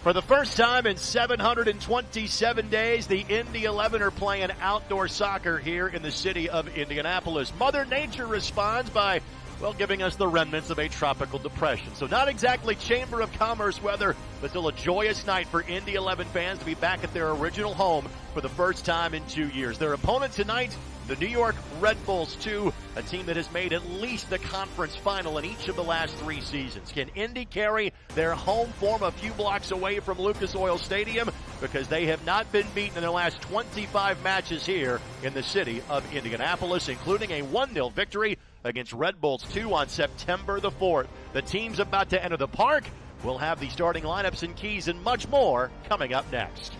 For the first time in 727 days, the Indy 11 are playing outdoor soccer here in the city of Indianapolis. Mother Nature responds by, well, giving us the remnants of a tropical depression. So not exactly Chamber of Commerce weather, but still a joyous night for Indy 11 fans to be back at their original home for the first time in 2 years. Their opponent tonight, the New York Red Bulls 2, a team that has made at least the conference final in each of the last 3 seasons. Can Indy carry their home form a few blocks away from Lucas Oil Stadium? Because they have not been beaten in their last 25 matches here in the city of Indianapolis, including a 1-0 victory against Red Bulls 2 on September the 4th. The team's about to enter the park. We'll have the starting lineups and keys and much more coming up next.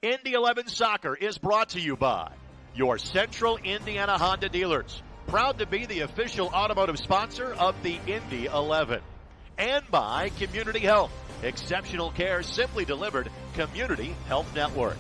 Indy 11 Soccer is brought to you by your Central Indiana Honda dealers, proud to be the official automotive sponsor of the Indy 11, and by Community Health, exceptional care simply delivered. Community Health Network.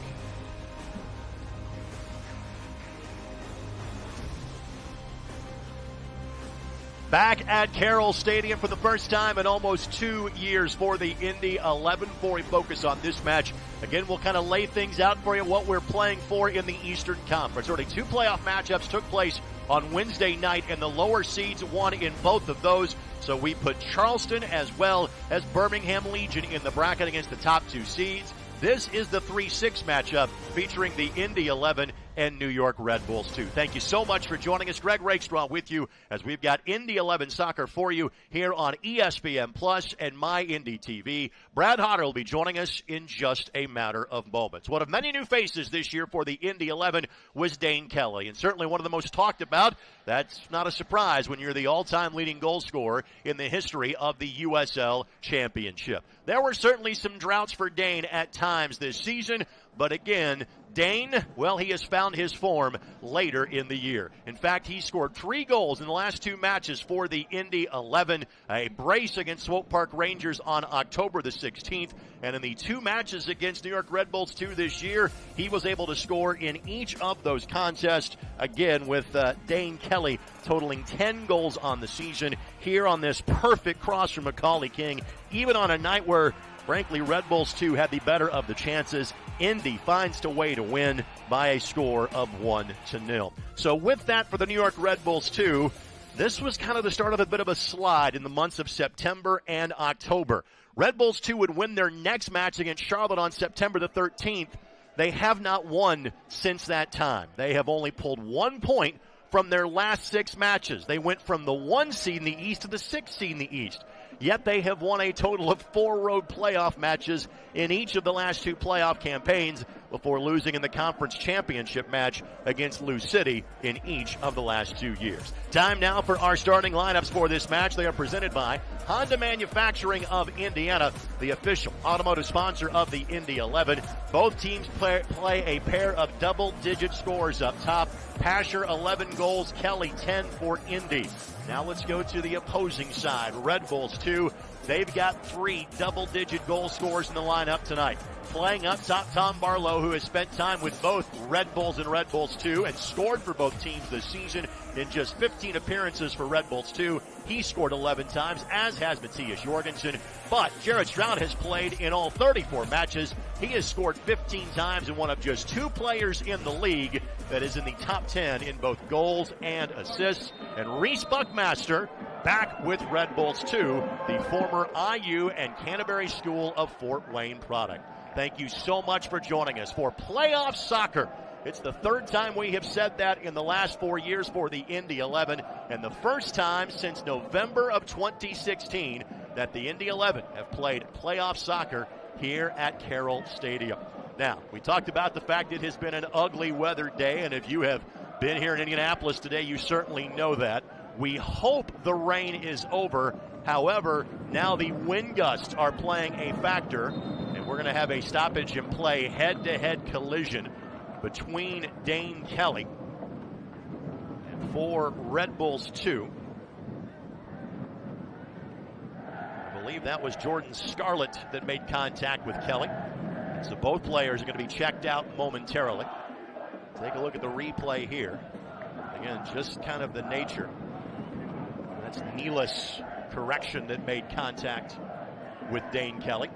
Back at Carroll Stadium for the first time in almost 2 years for the Indy 11. Before we focus on this match, again, we'll kind of lay things out for you, what we're playing for in the Eastern Conference. Already 2 playoff matchups took place on Wednesday night, and the lower seeds won in both of those. So we put Charleston as well as Birmingham Legion in the bracket against the top 2 seeds. This is the 3-6 matchup featuring the Indy 11 and New York Red Bulls 2. Thank you so much for joining us. Greg Rakestraw with you as we've got Indy 11 Soccer for you here on ESPN Plus and My Indy TV. Brad Hodder will be joining us in just a matter of moments. One of many new faces this year for the Indy 11 was Dane Kelly, and certainly one of the most talked about. That's not a surprise when you're the all-time leading goal scorer in the history of the USL Championship. There were certainly some droughts for Dane at times this season, but again, Dane, well, he has found his form later in the year. In fact, he scored 3 goals in the last 2 matches for the Indy 11, a brace against Swope Park Rangers on October the 16th, and in the 2 matches against New York Red Bulls 2 this year, he was able to score in each of those contests, again with Dane Kelly totaling 10 goals on the season here on this perfect cross from Macaulay King, even on a night where Frankly, Red Bulls 2 had the better of the chances. Indy finds a way to win by a score of 1-0. So with that for the New York Red Bulls 2, this was kind of the start of a bit of a slide in the months of September and October. Red Bulls 2 would win their next match against Charlotte on September the 13th. They have not won since that time. They have only pulled 1 point from their last 6 matches. They went from the 1 seed in the East to the 6th seed in the East. Yet they have won a total of 4 road playoff matches in each of the last 2 playoff campaigns before losing in the conference championship match against Lou City in each of the last 2 years. Time now for our starting lineups for this match. They are presented by Honda Manufacturing of Indiana, the official automotive sponsor of the Indy 11. Both teams play a pair of double-digit scores up top. Pasher 11 goals, Kelly 10 for Indy. Now let's go to the opposing side. Red Bulls 2. They've got 3 double-digit goal scorers in the lineup tonight. Playing up top, Tom Barlow, who has spent time with both Red Bulls and Red Bulls 2 and scored for both teams this season in just 15 appearances for Red Bulls 2. He scored 11 times, as has Matthias Jorgensen. But Jared Stroud has played in all 34 matches. He has scored 15 times and one of just 2 players in the league that is in the top 10 in both goals and assists. And Reese Buckmaster back with Red Bulls 2, the former IU and Canterbury School of Fort Wayne product. Thank you so much for joining us for Playoff Soccer. It's the 3rd time we have said that in the last 4 years for the Indy 11, and the first time since November of 2016 that the Indy 11 have played playoff soccer here at Carroll Stadium. Now, we talked about the fact it has been an ugly weather day, and if you have been here in Indianapolis today, you certainly know that. We hope the rain is over. However, now the wind gusts are playing a factor, and we're going to have a stoppage in play, head-to-head collision between Dane Kelly and for Red Bulls 2. I believe that was Jordan Scarlett that made contact with Kelly. So both players are going to be checked out momentarily. Take a look at the replay here. Again, just kind of the nature. That's Neela's correction that made contact with Dane Kelly.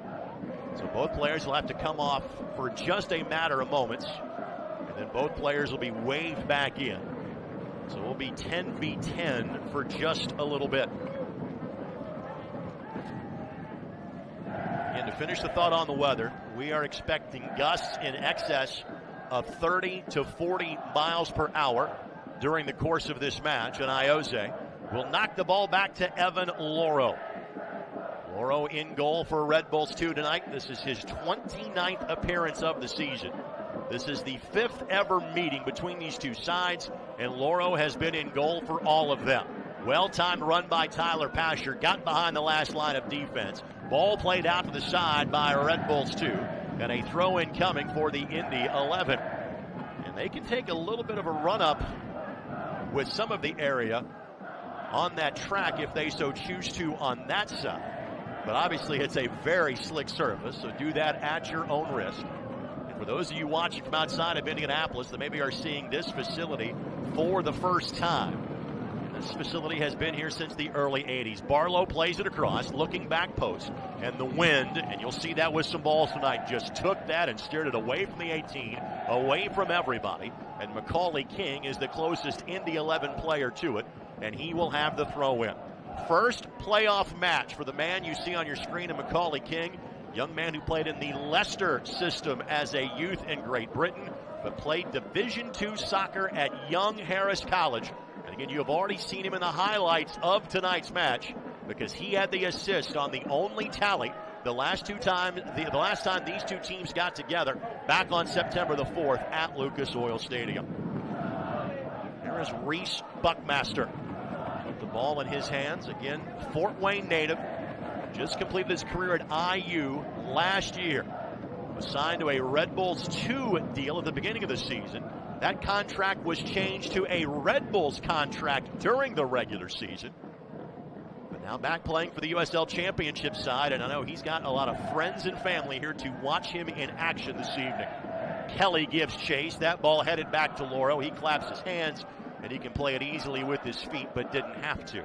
So both players will have to come off for just a matter of moments. And then both players will be waved back in. So we'll be 10v10 for just a little bit. And to finish the thought on the weather, we are expecting gusts in excess of 30 to 40 miles per hour during the course of this match. And Ioze will knock the ball back to Evan Loro. Loro in goal for Red Bulls 2 tonight. This is his 29th appearance of the season. This is the 5th ever meeting between these two sides, and Loro has been in goal for all of them. Well-timed run by Tyler Pasher, got behind the last line of defense. Ball played out to the side by Red Bulls 2, and a throw-in coming for the Indy 11. And they can take a little bit of a run-up with some of the area on that track if they so choose to on that side. But obviously it's a very slick surface, so do that at your own risk. And for those of you watching from outside of Indianapolis that maybe are seeing this facility for the first time, this facility has been here since the early 80s. Barlow plays it across, looking back post, and the wind, and you'll see that with some balls tonight, just took that and steered it away from the 18, away from everybody, and Macaulay King is the closest Indy 11 player to it, and he will have the throw-in. First playoff match for the man you see on your screen in Macaulay King, young man who played in the Leicester system as a youth in Great Britain, but played Division II soccer at Young Harris College. And again, you have already seen him in the highlights of tonight's match because he had the assist on the only tally the last time these two teams got together back on September the 4th at Lucas Oil Stadium. There is Reese Buckmaster. Put the ball in his hands. Again, Fort Wayne native. Just completed his career at IU last year. Was signed to a Red Bulls 2 deal at the beginning of the season. That contract was changed to a Red Bulls contract during the regular season. But now back playing for the USL Championship side, and I know he's got a lot of friends and family here to watch him in action this evening. Kelly gives chase. That ball headed back to Loro. He claps his hands, and he can play it easily with his feet, but didn't have to.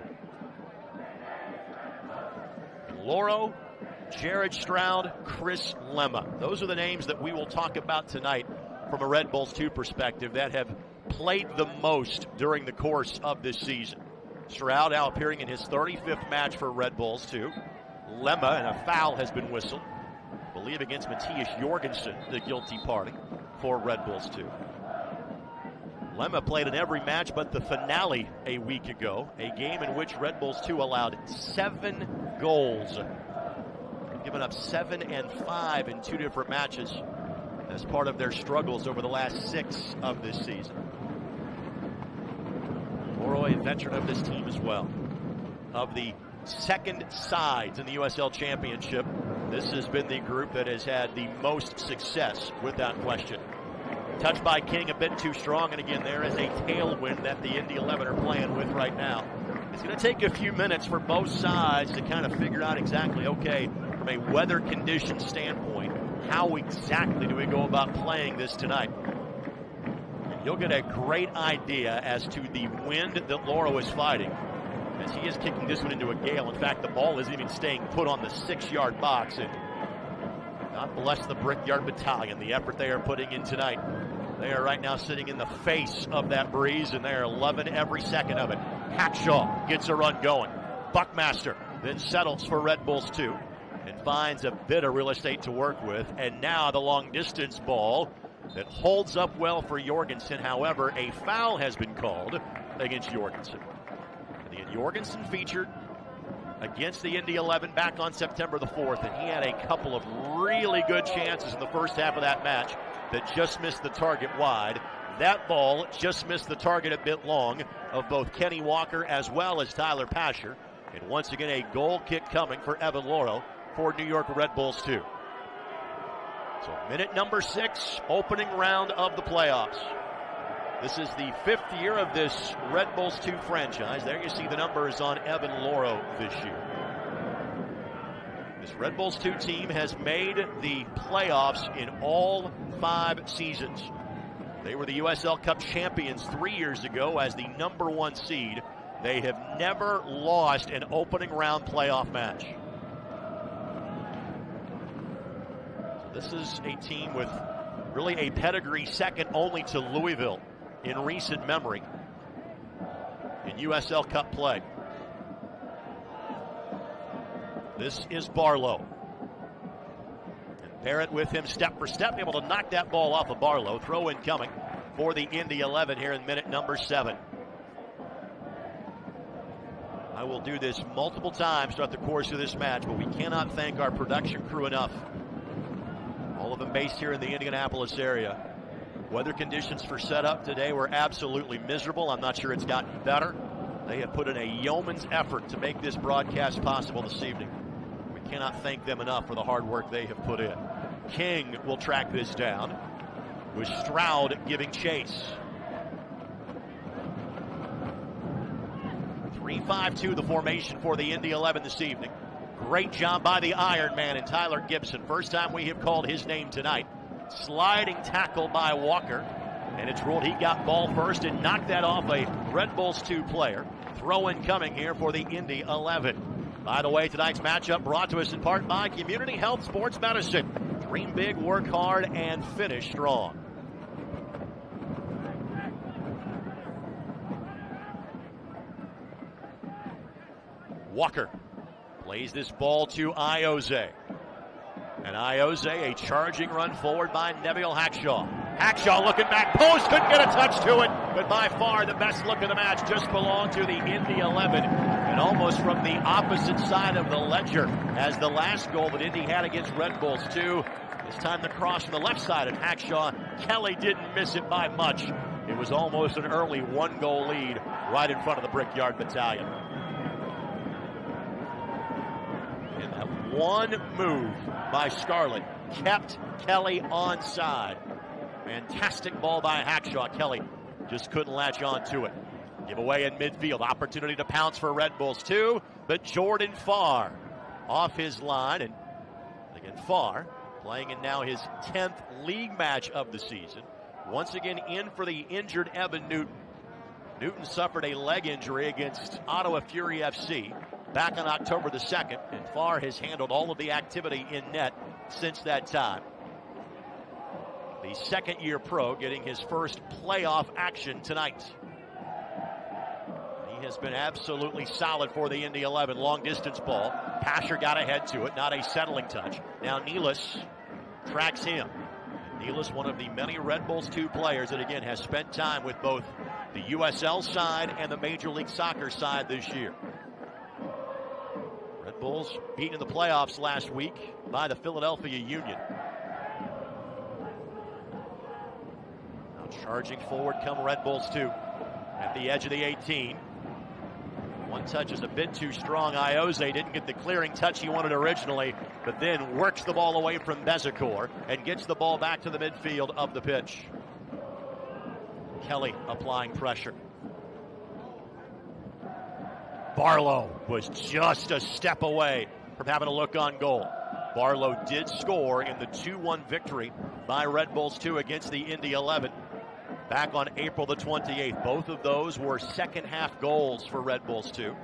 And Loro Jared Stroud, Chris Lemma. Those are the names that we will talk about tonight from a Red Bulls 2 perspective that have played the most during the course of this season. Stroud now appearing in his 35th match for Red Bulls 2. Lemma, and a foul has been whistled, I believe against Matthias Jorgensen, the guilty party for Red Bulls 2. Lemma played in every match but the finale a week ago, a game in which Red Bulls 2 allowed 7 goals. They've given up 7 and 5 in 2 different matches as part of their struggles over the last 6 of this season. Loro, a veteran of this team as well. Of the second sides in the USL Championship, this has been the group that has had the most success, without question. Touched by King, a bit too strong, and again, there is a tailwind that the Indy 11 are playing with right now. It's going to take a few minutes for both sides to kind of figure out exactly, okay, from a weather condition standpoint, how exactly do we go about playing this tonight? And you'll get a great idea as to the wind that Loro is fighting, as he is kicking this one into a gale. In fact, the ball isn't even staying put on the 6-yard box. And God bless the Brickyard Battalion, the effort they are putting in tonight. They are right now sitting in the face of that breeze, and they are loving every second of it. Hackshaw gets a run going. Buckmaster then settles for Red Bulls 2 and finds a bit of real estate to work with. And now the long distance ball that holds up well for Jorgensen. However, a foul has been called against Jorgensen. And Jorgensen featured against the Indy 11 back on September the 4th, and he had a couple of really good chances in the first half of that match that just missed the target wide. That ball just missed the target a bit long of both Kenny Walker as well as Tyler Pasher. And once again, a goal kick coming for Evan Loro for New York Red Bulls 2. So minute number 6, opening round of the playoffs. This is the 5th year of this Red Bulls 2 franchise. There you see the numbers on Evan Loro this year. This Red Bulls 2 team has made the playoffs in all 5 seasons. They were the USL Cup champions 3 years ago as the #1 seed. They have never lost an opening round playoff match. So this is a team with really a pedigree second only to Louisville in recent memory in USL Cup play. This is Barlow. And Barrett with him step for step, able to knock that ball off of Barlow. Throw in coming for the Indy 11 here in minute number 7. I will do this multiple times throughout the course of this match, but we cannot thank our production crew enough. All of them based here in the Indianapolis area. Weather conditions for setup today were absolutely miserable. I'm not sure it's gotten better. They have put in a yeoman's effort to make this broadcast possible this evening. We cannot thank them enough for the hard work they have put in. King will track this down, with Stroud giving chase. 3-5-2 the formation for the Indy 11 this evening. Great job by the Iron Man and Tyler Gibson. First time we have called his name tonight. Sliding tackle by Walker, and it's ruled he got ball first and knocked that off a Red Bulls 2 player. Throw in coming here for the Indy 11. By the way, tonight's matchup brought to us in part by Community Health Sports Medicine. Dream big, work hard, and finish strong. Walker plays this ball to Ioze. And Ioze, a charging run forward by Neville Hackshaw. Hackshaw looking back post, couldn't get a touch to it, but by far the best look of the match just belonged to the Indy 11. And almost from the opposite side of the ledger as the last goal that Indy had against Red Bulls 2. This time the cross from the left side, and Hackshaw, Kelly didn't miss it by much. It was almost an early 1-goal lead right in front of the Brickyard Battalion. And that one move by Scarlett kept Kelly onside. Fantastic ball by Hackshaw. Kelly just couldn't latch on to it. Give away in midfield. Opportunity to pounce for Red Bulls 2, but Jordan Farr off his line. And again, Farr playing in now his 10th league match of the season. Once again in for the injured Evan Newton. Newton suffered a leg injury against Ottawa Fury FC back on October the 2nd, and Farr has handled all of the activity in net since that time. The second-year pro getting his first playoff action tonight. He has been absolutely solid for the Indy 11. Long-distance ball. Pasher got ahead to it, not a settling touch. Now Nealis tracks him. Nealis, one of the many Red Bulls 2 players that, again, has spent time with both the USL side and the Major League Soccer side this year. Red Bulls beaten in the playoffs last week by the Philadelphia Union. Now charging forward come Red Bulls 2 at the edge of the 18. One touch is a bit too strong. Ioze didn't get the clearing touch he wanted originally, but then works the ball away from Bezecourt and gets the ball back to the midfield of the pitch. Kelly applying pressure. Barlow was just a step away from having a look on goal. Barlow did score in the 2-1 victory by Red Bulls 2 against the Indy 11 back on April the 28th. Both of those were second-half goals for Red Bulls 2.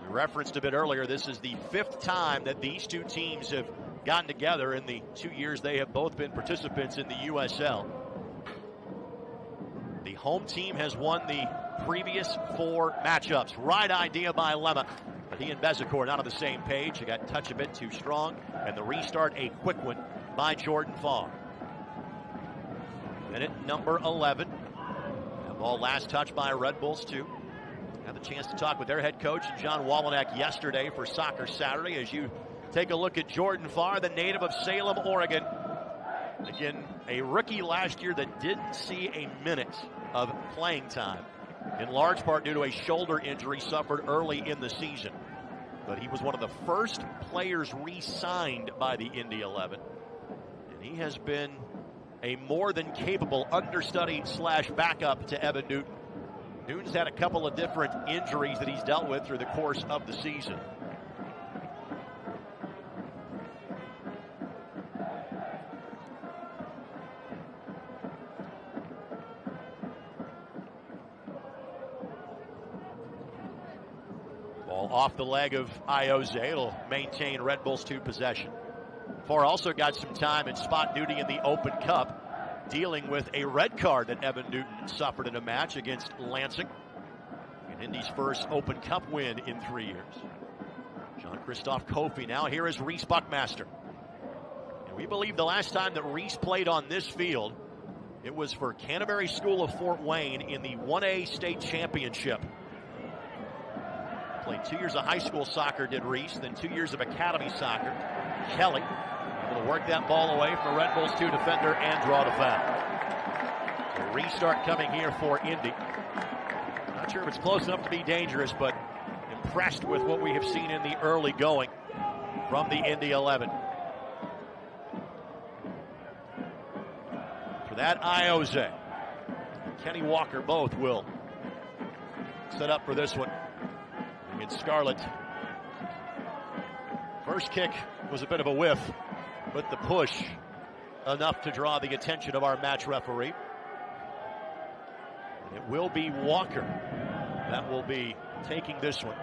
We referenced a bit earlier, this is the 5th time that these two teams have gotten together in the 2 years they have both been participants in the USL. The home team has won the previous 4 matchups. Right idea by Lemma, but he and Bezecourt not on the same page. He got touch a bit too strong, and the restart a quick one by Jordan Farr. Minute number 11. The ball last touched by Red Bulls 2. Had the chance to talk with their head coach, John Wallinack, yesterday for Soccer Saturday. As you take a look at Jordan Farr, the native of Salem, Oregon. Again, a rookie last year that didn't see a minute of playing time, in large part due to a shoulder injury suffered early in the season. But he was one of the first players re-signed by the Indy 11. And he has been a more than capable understudy / backup to Evan Newton. Newton's had a couple of different injuries that he's dealt with through the course of the season. Ball off the leg of Ioze. It'll maintain Red Bulls 2 possession. Farr also got some time in spot duty in the Open Cup, dealing with a red card that Evan Newton suffered in a match against Lansing. And Indy's first Open Cup win in 3 years. Jean-Christophe Kofi now here is Reese Buckmaster. And we believe the last time that Reese played on this field, it was for Canterbury School of Fort Wayne in the 1A state championship. Played 2 years of high school soccer, did Reese, then 2 years of academy soccer. Kelly able to work that ball away from a Red Bulls 2 defender and draw the foul. So restart coming here for Indy. Not sure if it's close enough to be dangerous, but impressed with what we have seen in the early going from the Indy 11. For that, Ioze and Kenny Walker both will set up for this one. In Scarlet. First kick was a bit of a whiff, but the push enough to draw the attention of our match referee. And it will be Walker that will be taking this one.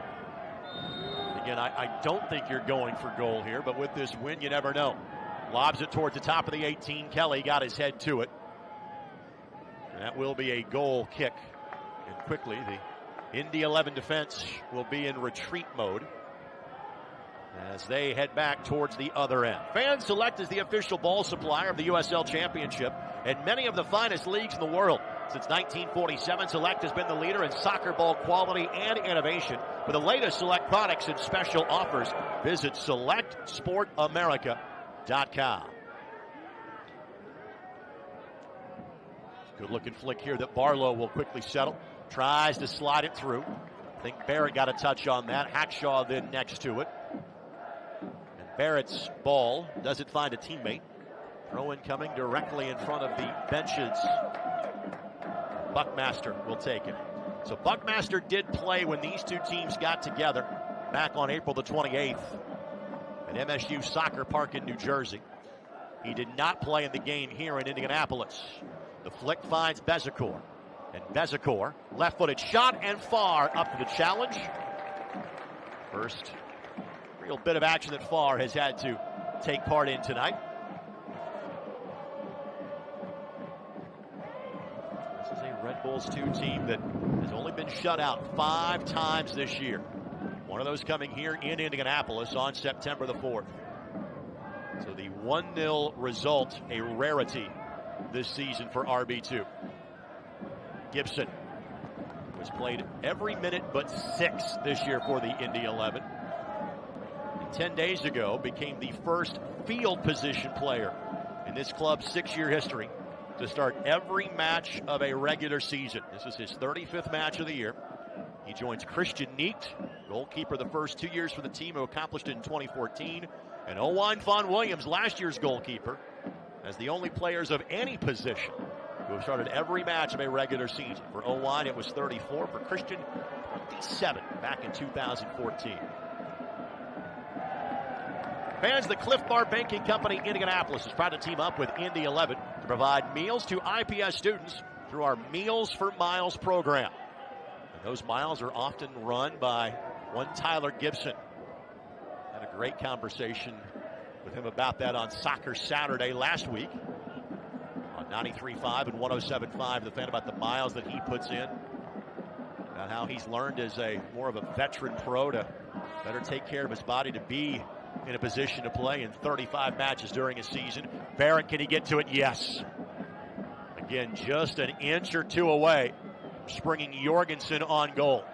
Again, I don't think you're going for goal here, but with this win, you never know. Lobs it towards the top of the 18. Kelly got his head to it. And that will be a goal kick. And quickly, the Indy 11 defense will be in retreat mode as they head back towards the other end. Fan Select is the official ball supplier of the USL Championship and many of the finest leagues in the world. Since 1947, Select has been the leader in soccer ball quality and innovation. For the latest Select products and special offers, visit SelectSportAmerica.com. Good looking flick here that Barlow will quickly settle. Tries to slide it through. I think Barrett got a touch on that. Hackshaw then next to it. And Barrett's ball doesn't find a teammate. Throw in coming directly in front of the benches. Buckmaster will take it. So Buckmaster did play when these two teams got together back on April the 28th at MSU Soccer Park in New Jersey. He did not play in the game here in Indianapolis. The flick finds Bezecourt. And Bezecourt, left-footed shot, and Farr up to the challenge. First real bit of action that Farr has had to take part in tonight. This is a Red Bulls 2 team that has only been shut out 5 times this year. One of those coming here in Indianapolis on September the 4th. So the 1-0 result, a rarity this season for RB2. Gibson was played every minute but 6 this year for the Indy 11. And 10 days ago became the first field position player in this club's 6-year history to start every match of a regular season. This is his 35th match of the year. He joins Christian Neat, goalkeeper the first 2 years for the team, who accomplished it in 2014. And Owain Von Williams, last year's goalkeeper, as the only players of any position who have started every match of a regular season. For Owain, it was 34. For Christian, 27 back in 2014. Fans, the Cliff Bar Banking Company in Indianapolis is proud to team up with Indy 11 to provide meals to IPS students through our Meals for Miles program. And those miles are often run by one Tyler Gibson. Had a great conversation with him about that on Soccer Saturday last week on 93.5 and 107.5. The fan about the miles that he puts in, about how he's learned as a more of a veteran pro to better take care of his body, to be in a position to play in 35 matches during a season. Barrett, can he get to it? Yes. Again, just an inch or two away from springing Jorgensen on goal.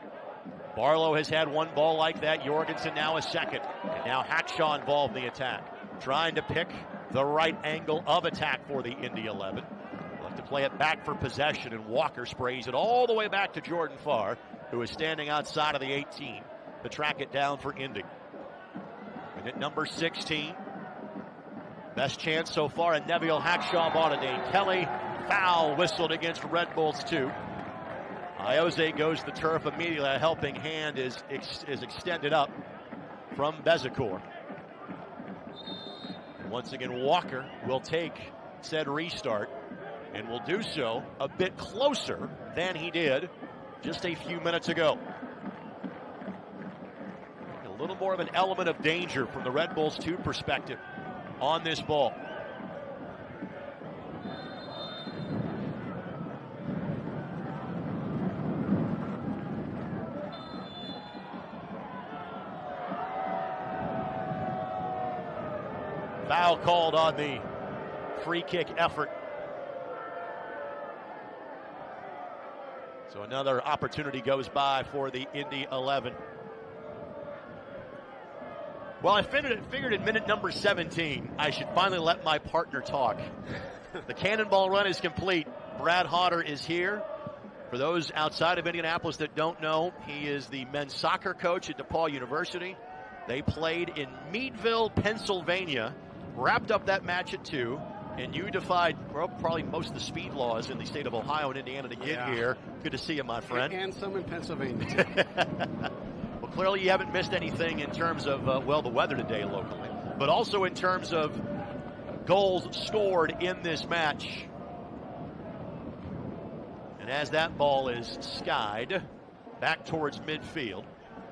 Barlow has had one ball like that. Jorgensen now a second. And now Hackshaw involved in the attack, trying to pick the right angle of attack for the Indy 11. We'll have to play it back for possession, and Walker sprays it all the way back to Jordan Farr, who is standing outside of the 18 to track it down for Indy. Minute number 16. Best chance so far, and Neville Hackshaw bought a Dane Kelly. Foul whistled against Red Bulls 2. Iose goes to the turf immediately. A helping hand is extended up from Bezecourt. And once again, Walker will take said restart, and will do so a bit closer than he did just a few minutes ago. A little more of an element of danger from the Red Bulls 2 perspective on this ball. Foul called on the free kick effort. So another opportunity goes by for the Indy 11. Well, I figured in minute number 17, I should finally let my partner talk. The cannonball run is complete. Brad Hodder is here. For those outside of Indianapolis that don't know, he is the men's soccer coach at DePaul University. They played in Meadville, Pennsylvania, wrapped up that match at 2, and you defied probably most of the speed laws in the state of Ohio and Indiana to get here. Good to see you, my friend. And some in Pennsylvania, too. Well, clearly you haven't missed anything in terms of, the weather today locally, but also in terms of goals scored in this match. And as that ball is skied back towards midfield,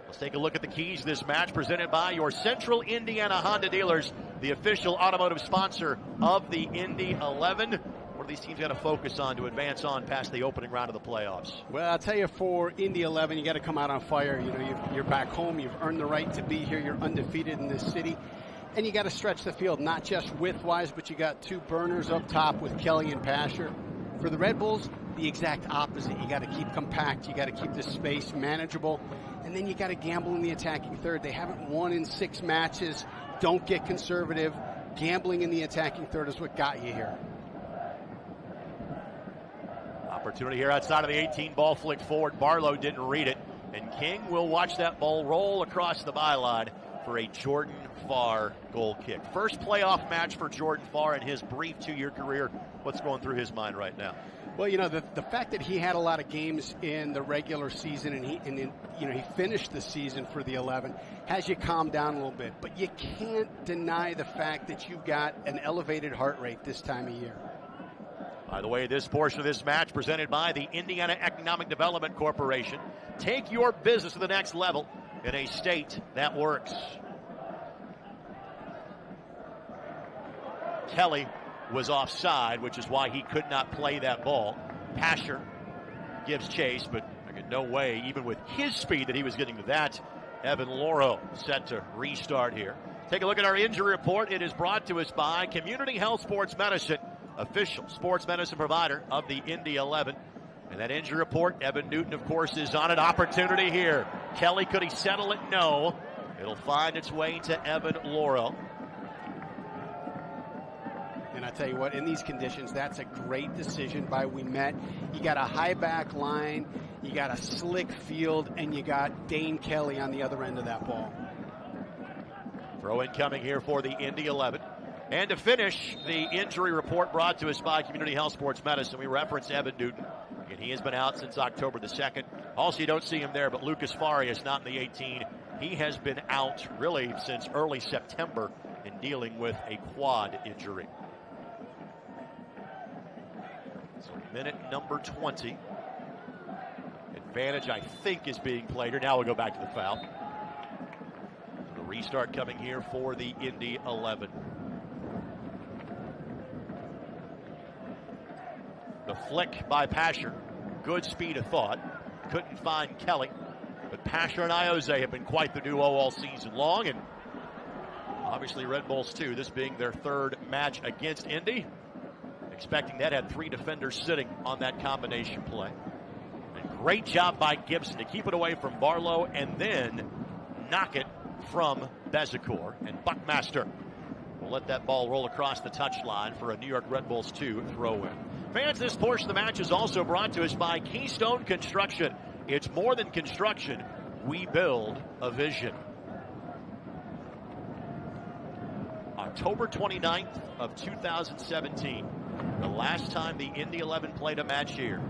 let's take a look at the keys to this match, presented by your Central Indiana Honda dealers, the official automotive sponsor of the Indy 11. What are these teams got to focus on to advance on past the opening round of the playoffs? Well, I'll tell you, for Indy 11, you got to come out on fire. You know, you're back home. You've earned the right to be here. You're undefeated in this city. And you got to stretch the field, not just width-wise, but you got 2 burners up top with Kelly and Pasher. For the Red Bulls, the exact opposite. You got to keep compact. You got to keep the space manageable. And then you got to gamble in the attacking third. They haven't won in 6 matches. Don't get conservative. Gambling in the attacking third is what got you here. Opportunity here outside of the 18, ball flicked forward. Barlow didn't read it, and King will watch that ball roll across the byline for a Jordan Farr goal kick. First playoff match for Jordan Farr in his brief 2-year career. What's going through his mind right now? Well, you know, the fact that he had a lot of games in the regular season and he finished the season for the 11 has you calm down a little bit. But you can't deny the fact that you've got an elevated heart rate this time of year. By the way, this portion of this match presented by the Indiana Economic Development Corporation. Take your business to the next level in a state that works. Kelly was offside, which is why he could not play that ball. Pasher gives chase, but no way, even with his speed, that he was getting to that. Evan Loro set to restart here. Take a look at our injury report. It is brought to us by Community Health Sports Medicine, official sports medicine provider of the Indy 11. And that injury report, Evan Newton, of course, is on an opportunity here. Kelly, could he settle it? No. It'll find its way to Evan Loro. And I tell you what, in these conditions, that's a great decision by Ouimet. You got a high back line, you got a slick field, and you got Dane Kelly on the other end of that ball. Throw in coming here for the Indy 11. And to finish, the injury report brought to us by Community Health Sports Medicine. We reference Evan Newton. And he has been out since October the 2nd. Also, you don't see him there, but Lucas Farias not in the 18. He has been out really since early September in dealing with a quad injury. So minute number 20. Advantage, I think, is being played here. Now we'll go back to the foul. The restart coming here for the Indy 11. The flick by Pasher. Good speed of thought. Couldn't find Kelly. But Pasher and Iose have been quite the duo all season long. And obviously Red Bulls too, this being their third match against Indy. Expecting that, had 3 defenders sitting on that combination play. And great job by Gibson to keep it away from Barlow and then knock it from Bezecourt. And Buckmaster will let that ball roll across the touchline for a New York Red Bulls 2 throw-in. Fans, this portion of the match is also brought to us by Keystone Construction. It's more than construction. We build a vision. October 29th of 2017. The last time the Indy 11 played a match here.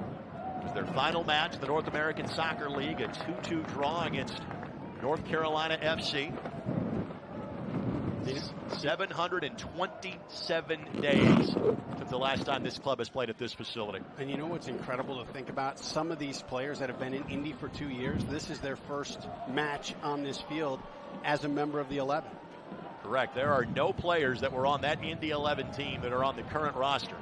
It was their final match in the North American Soccer League, a 2-2 draw against North Carolina FC. 727 days since the last time this club has played at this facility. And you know what's incredible to think about? Some of these players that have been in Indy for 2 years, this is their first match on this field as a member of the 11. Correct. There are no players that were on that Indy 11 team that are on the current roster.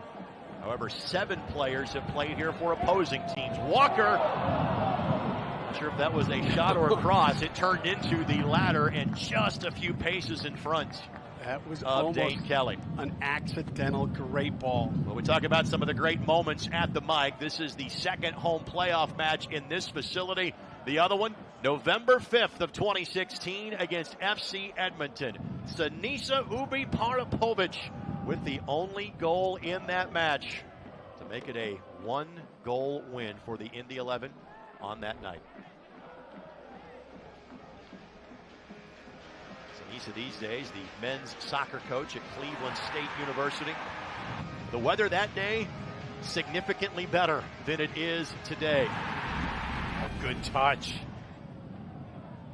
However, 7 players have played here for opposing teams. Walker, not sure if that was a shot or a cross. It turned into the latter and just a few paces in front. That was of almost Dane Kelly. An accidental great ball. Well, we talk about some of the great moments at the mic. This is the second home playoff match in this facility. The other one, November 5th of 2016 against FC Edmonton. Sinisa Ubi Parapovic with the only goal in that match to make it a 1-goal win for the Indy 11 on that night. Sinisa these days, the men's soccer coach at Cleveland State University. The weather that day, significantly better than it is today. A good touch.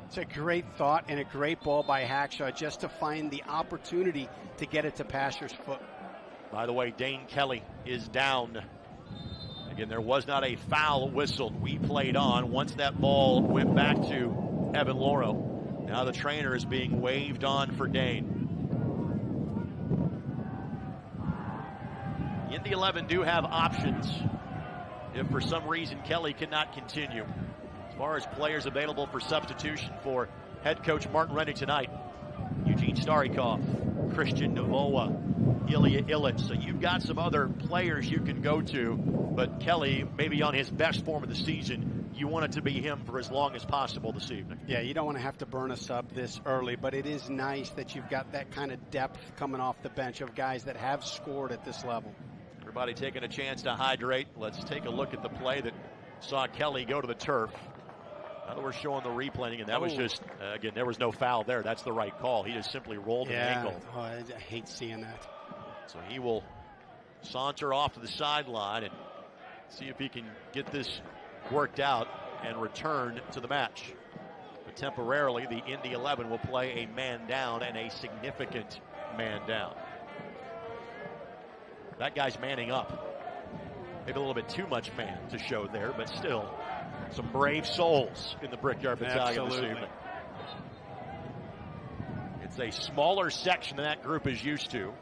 It's a great thought and a great ball by Hackshaw just to find the opportunity to get it to Pasher's foot. By the way, Dane Kelly is down. Again, there was not a foul whistled. We played on. Once that ball went back to Evan Loro, now the trainer is being waved on for Dane. Indy 11 do have options if for some reason Kelly cannot continue. As far as players available for substitution for head coach Martin Rennie tonight, Eugene Starikov, Christian Novoa, Ilya Illich. So you've got some other players you can go to, but Kelly, maybe on his best form of the season, you want it to be him for as long as possible this evening. Yeah, you don't want to have to burn us up this early, but it is nice that you've got that kind of depth coming off the bench of guys that have scored at this level. Everybody taking a chance to hydrate. Let's take a look at the play that saw Kelly go to the turf. Now that we're showing the replaying, and that was just, again, there was no foul there. That's the right call. He just simply rolled an ankle. Oh, I hate seeing that. So he will saunter off to the sideline and see if he can get this worked out and return to the match. But temporarily, the Indy 11 will play a man down and a significant man down. That guy's manning up. Maybe a little bit too much man to show there, but still some brave souls in the Brickyard Battalion this evening. It's a smaller section than that group is used to,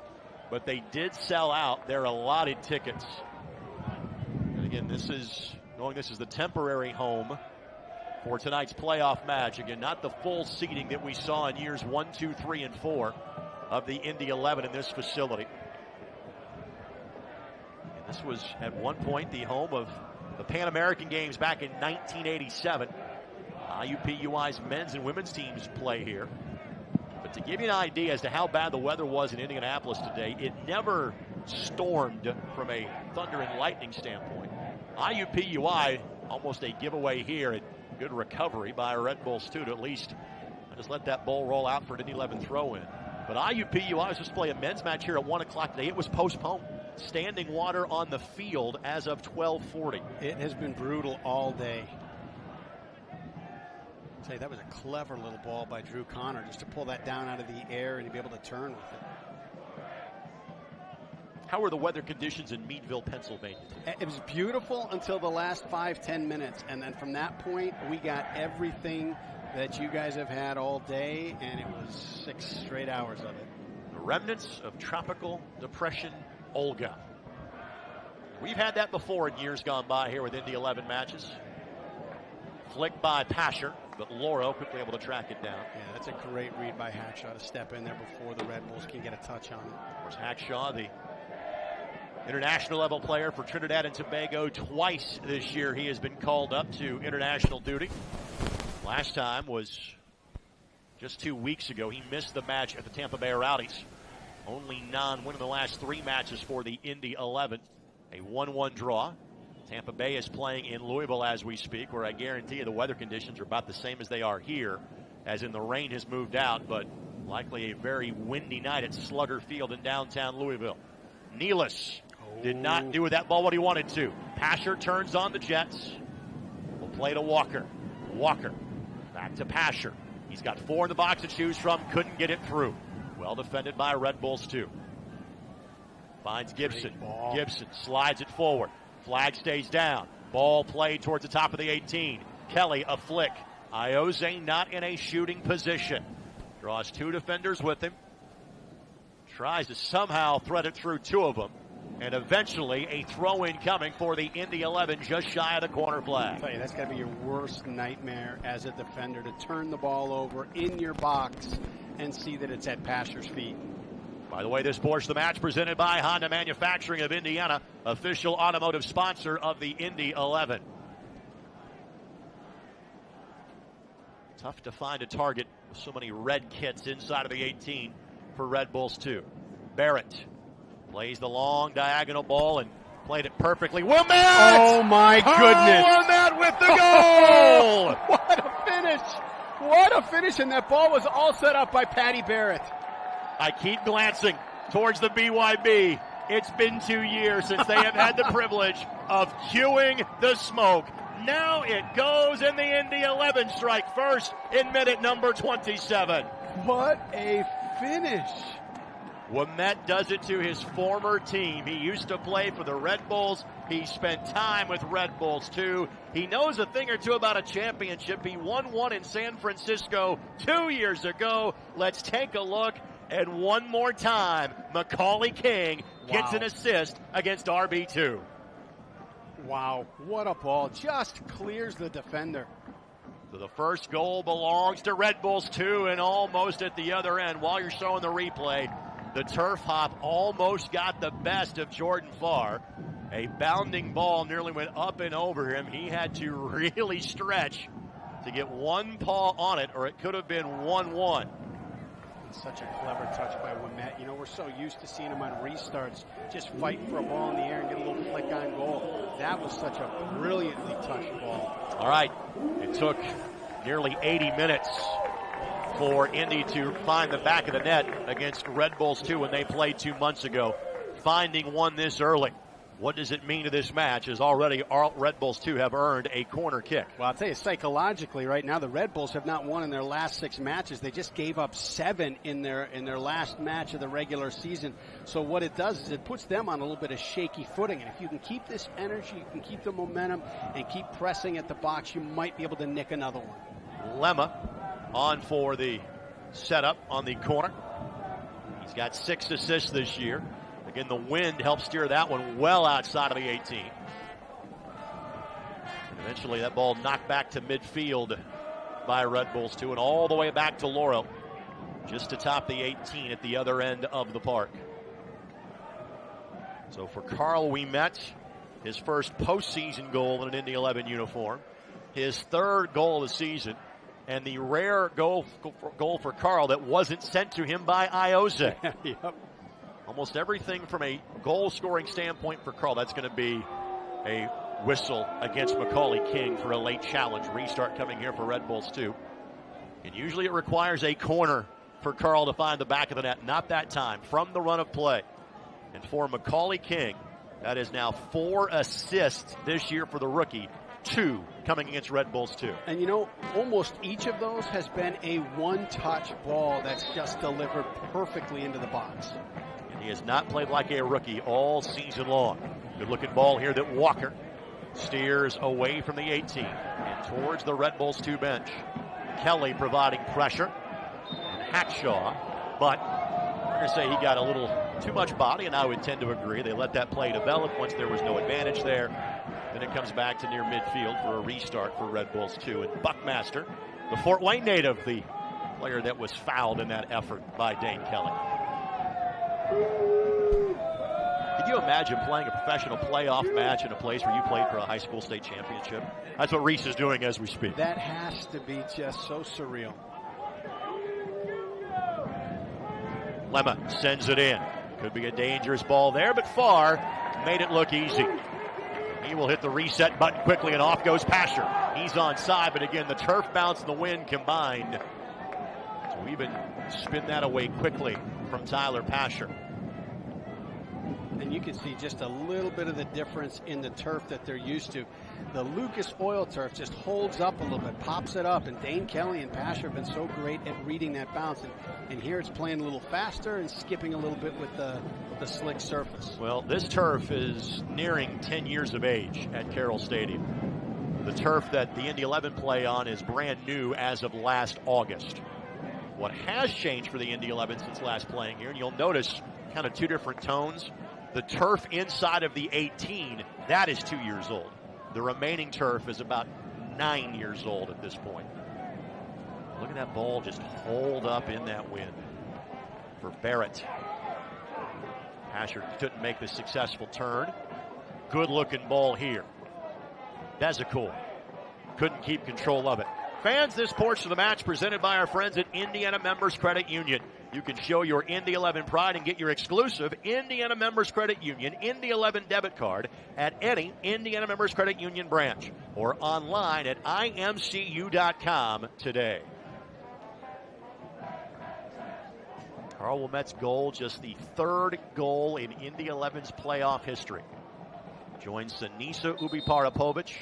but they did sell out their allotted tickets. And again, this is the temporary home for tonight's playoff match. Again, not the full seating that we saw in years 1, 2, 3, and 4 of the Indy 11 in this facility. And this was at one point the home of the Pan American Games back in 1987. IUPUI's men's and women's teams play here. But to give you an idea as to how bad the weather was in Indianapolis today, it never stormed from a thunder and lightning standpoint. IUPUI almost a giveaway here. And good recovery by Red Bulls too, to at least just let that ball roll out for an Indy 11 throw-in. But IUPUI was supposed to play a men's match here at 1 o'clock today. It was postponed. Standing water on the field as of 12:40. It has been brutal all day. I'll tell you, that was a clever little ball by Drew Connor, just to pull that down out of the air and to be able to turn with it. How were the weather conditions in Meadville, Pennsylvania? It was beautiful until the last 5-10 minutes, and then from that point, we got everything that you guys have had all day, and it was 6 straight hours of it. The remnants of tropical depression Olga. We've had that before in years gone by here with Indy 11 matches. Flicked by Pasher, but Lauro quickly able to track it down. Yeah, that's a great read by Hackshaw to step in there before the Red Bulls can get a touch on it. Of course, Hackshaw, the international level player for Trinidad and Tobago. Twice this year he has been called up to international duty. Last time was just 2 weeks ago. He missed the match at the Tampa Bay Rowdies. Only non-win in the last 3 matches for the Indy 11. A 1-1 draw. Tampa Bay is playing in Louisville as we speak, where I guarantee you the weather conditions are about the same as they are here, as in the rain has moved out, but likely a very windy night at Slugger Field in downtown Louisville. Nealis did not do with that ball what he wanted to. Pasher turns on the Jets. Will play to Walker. Walker back to Pasher. He's got 4 in the box to choose from. Couldn't get it through. Well defended by Red Bulls too. Finds Gibson. Gibson slides it forward. Flag stays down. Ball played towards the top of the 18. Kelly a flick. Ioze not in a shooting position. Draws 2 defenders with him. Tries to somehow thread it through 2 of them. And eventually a throw-in coming for the Indy 11 just shy of the corner flag. I'll tell you, that's got to be your worst nightmare as a defender, to turn the ball over in your box and see that it's at Pasher's feet. By the way, this portion of the match presented by Honda Manufacturing of Indiana, official automotive sponsor of the Indy 11. Tough to find a target with so many red kits inside of the 18 for Red Bulls 2. Barrett plays the long diagonal ball and played it perfectly. Wilmette! Oh my goodness! Wilmette with the goal! What a finish! What a finish, and that ball was all set up by Patty Barrett. I keep glancing towards the BYB. It's been 2 years since they have had the privilege of cueing the smoke. Now it goes, and the Indy 11 strike first in minute number 27. What a finish. Wilmette does it to his former team. He used to play for the Red Bulls. He spent time with Red Bulls too. He knows a thing or two about a championship. He won one in San Francisco 2 years ago. Let's take a look. And one more time, Macaulay King gets an assist against RB2. Wow, what a ball. Just clears the defender. So the first goal belongs to Red Bulls 2, and almost at the other end, while you're showing the replay, the turf hop almost got the best of Jordan Farr. A bounding ball nearly went up and over him. He had to really stretch to get one paw on it, or it could have been 1-1. Such a clever touch by Wilmette. You know, we're so used to seeing him on restarts just fight for a ball in the air and get a little flick on goal. That was such a brilliantly touched ball. All right, it took nearly 80 minutes for Indy to find the back of the net against Red Bulls 2 when they played 2 months ago. Finding one this early. What does it mean to this match, as already Red Bulls 2 have earned a corner kick? Well, I'll tell you, psychologically right now, the Red Bulls have not won in their last 6 matches. They just gave up 7 in their last match of the regular season. So what it does is it puts them on a little bit of shaky footing. And if you can keep this energy, you can keep the momentum, and keep pressing at the box, you might be able to nick another one. Lemma on for the set up on the corner. He's got 6 assists this year. Again, the wind helped steer that one well outside of the 18. And eventually that ball knocked back to midfield by Red Bulls 2 and all the way back to Laurel, just to top the 18 at the other end of the park. So for Carl Ouimet, his first postseason goal in an Indy 11 uniform, his 3rd goal of the season, and the rare goal for Carl that wasn't sent to him by Iose. Yep. Almost everything from a goal-scoring standpoint for Carl, that's going to be a whistle against Macaulay King for a late challenge. Restart coming here for Red Bulls 2. And usually it requires a corner for Carl to find the back of the net. Not that time. From the run of play. And for Macaulay King, that is now 4 assists this year for the rookie. 2 coming against Red Bulls 2. And you know, almost each of those has been a one-touch ball that's just delivered perfectly into the box. And he has not played like a rookie all season long. Good-looking ball here that Walker steers away from the 18 and towards the Red Bulls 2 bench. Kelly providing pressure. And Hackshaw, but I'm going to say he got a little too much body, and I would tend to agree. They let that play develop once there was no advantage there. Then it comes back to near midfield for a restart for Red Bulls 2. And Buckmaster, the Fort Wayne native, the player that was fouled in that effort by Dane Kelly. Could you imagine playing a professional playoff match in a place where you played for a high school state championship? That's what Reese is doing as we speak. That has to be just so surreal. Lemma sends it in. Could be a dangerous ball there, but Farr made it look easy. He will hit the reset button quickly, and off goes Pasher. He's onside, but again, the turf bounce and the wind combined to even spin that away quickly from Tyler Pasher. And you can see just a little bit of the difference in the turf that they're used to. The Lucas Oil turf just holds up a little bit, pops it up, and Dane Kelly and Pasher have been so great at reading that bounce. And here it's playing a little faster and skipping a little bit with the slick surface. Well, this turf is nearing 10 years of age at Carroll Stadium. The turf that the Indy 11 play on is brand new as of last August. What has changed for the Indy 11 since last playing here, and you'll notice kind of 2 different tones. The turf inside of the 18, that is 2 years old. The remaining turf is about 9 years old at this point. Look at that ball just hold up in that wind for Barrett. Asher couldn't make the successful turn. Good looking ball here. Bezecourt couldn't keep control of it. Fans, this portion of the match presented by our friends at Indiana Members Credit Union. You can show your Indy 11 pride and get your exclusive Indiana Members Credit Union Indy 11 debit card at any Indiana Members Credit Union branch or online at imcu.com today. Carl Ouimet's goal, just the 3rd goal in Indy 11's playoff history. Joins Sinisa Ubiparapovic.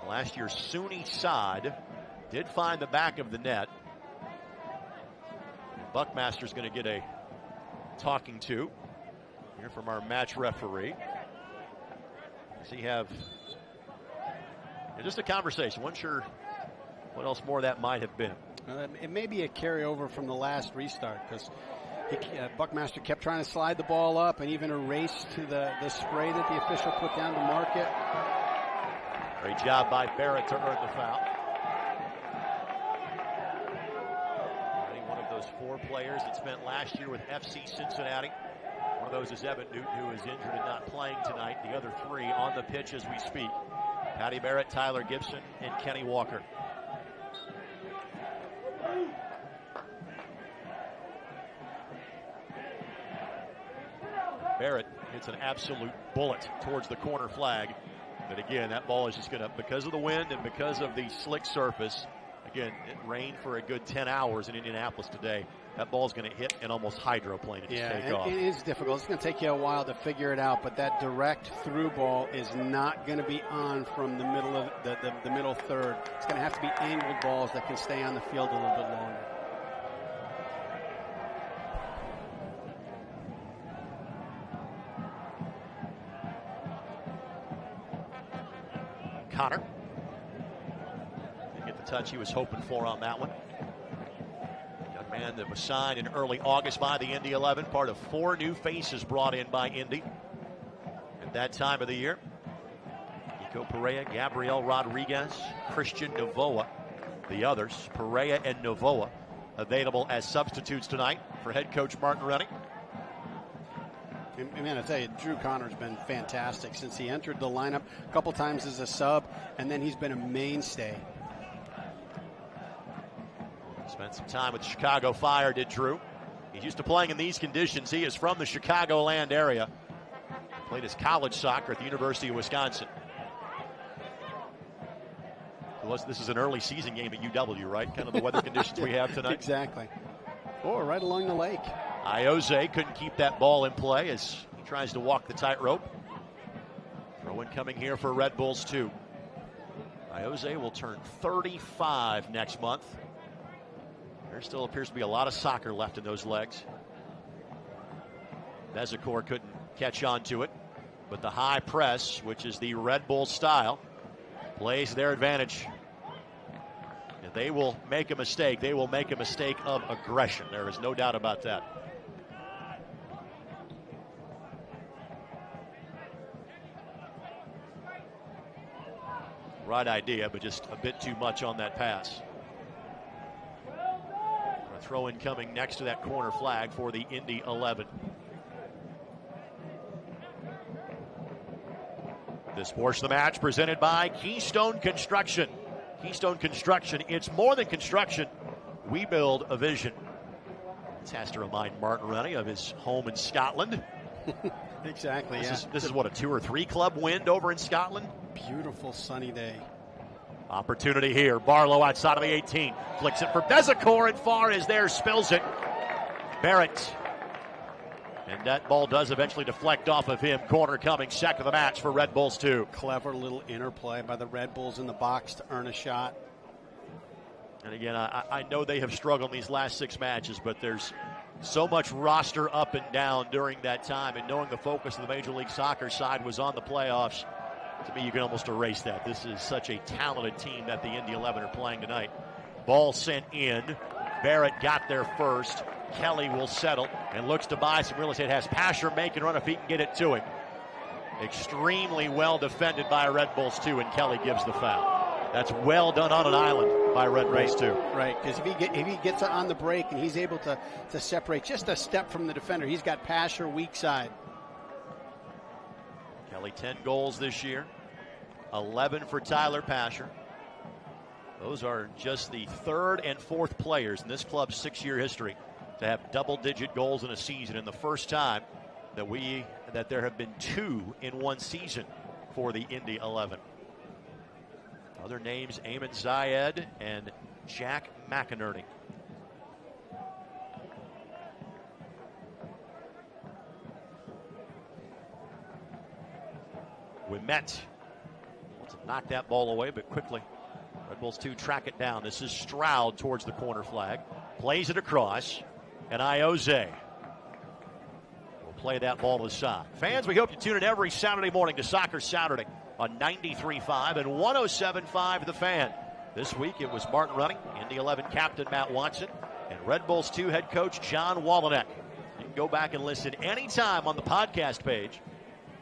And last year, Suni Saad did find the back of the net. Buckmaster's going to get a talking to here from our match referee. Does he have just a conversation? Wasn't sure what else more that might have been. It may be a carryover from the last restart because Buckmaster kept trying to slide the ball up and even erase to the spray that the official put down to mark it. Great job by Barrett to earn the foul. One of those 4 players that spent last year with FC Cincinnati. One of those is Evan Newton, who is injured and not playing tonight. The other 3 on the pitch as we speak. Patty Barrett, Tyler Gibson, and Kenny Walker. Barrett hits an absolute bullet towards the corner flag. But again, that ball is just going to, because of the wind and because of the slick surface, again, it rained for a good 10 hours in Indianapolis today. That ball's going to hit and almost hydroplane and just take off. It is difficult. It's going to take you a while to figure it out, but that direct through ball is not going to be on from the middle of the middle third. It's going to have to be angled balls that can stay on the field a little bit longer. Connor didn't get the touch he was hoping for on that one. man that was signed in early August by the Indy 11, part of 4 new faces brought in by Indy at that time of the year. Nico Perea, Gabriel Rodriguez, Christian Novoa. The others, Perea and Novoa, available as substitutes tonight for head coach Martin Rennie. Man, I tell you, Drew Connor's been fantastic since he entered the lineup a couple times as a sub, and then he's been a mainstay. Spent some time with the Chicago Fire, did Drew. He's used to playing in these conditions. He is from the Chicagoland area. Played his college soccer at the University of Wisconsin. This is an early season game at UW, right? Kind of the weather conditions we have tonight. Exactly. Or right along the lake. Ioze couldn't keep that ball in play as he tries to walk the tightrope. Throw in coming here for Red Bulls 2. Ioze will turn 35 next month. There still appears to be a lot of soccer left in those legs. Bezecourt couldn't catch on to it, but the high press, which is the Red Bull style, plays their advantage. If they will make a mistake, they will make a mistake of aggression. There is no doubt about that. Right idea, but just a bit too much on that pass. A throw in coming next to that corner flag for the Indy 11. This portion of the match presented by Keystone Construction. Keystone Construction, it's more than construction. We build a vision. This has to remind Martin Rennie of his home in Scotland. Exactly, This is what, a 2 or 3 club wind over in Scotland? Beautiful sunny day. Opportunity here. Barlow outside of the 18. Flicks it for Bezecourt, and far as there, spills it. Barrett. And that ball does eventually deflect off of him. Corner coming, second of the match for Red Bulls 2. Clever little interplay by the Red Bulls in the box to earn a shot. And again, I know they have struggled in these last 6 matches, but there's so much roster up and down during that time. And knowing the focus of the Major League Soccer side was on the playoffs, to me, you can almost erase that. This is such a talented team that the Indy 11 are playing tonight. Ball sent in. Barrett got there first. Kelly will settle and looks to buy some real estate. Has Pasher make and run if he can get it to him. Extremely well defended by Red Bulls 2, and Kelly gives the foul. That's well done on an island by Red Bulls 2. Right, because if he gets on the break and he's able to separate just a step from the defender, he's got Pasher weak side. Kelly 10 goals this year, 11 for Tyler Pasher. Those are just the 3rd and 4th players in this club's 6-year history to have double-digit goals in a season, and the first time that there have been 2 in one season for the Indy 11. Other names, Eamon Zayed and Jack McInerney. Ouimet wants to knock that ball away, but quickly Red Bulls 2 track it down. This is Stroud towards the corner flag. Plays it across, and Ioze will play that ball to the side. Fans, we hope you tune in every Saturday morning to Soccer Saturday on 93.5 and 107.5 The Fan. This week it was Martin Rennie, Indy 11 captain Matt Watson, and Red Bulls 2 head coach John Walenek. You can go back and listen anytime on the podcast page,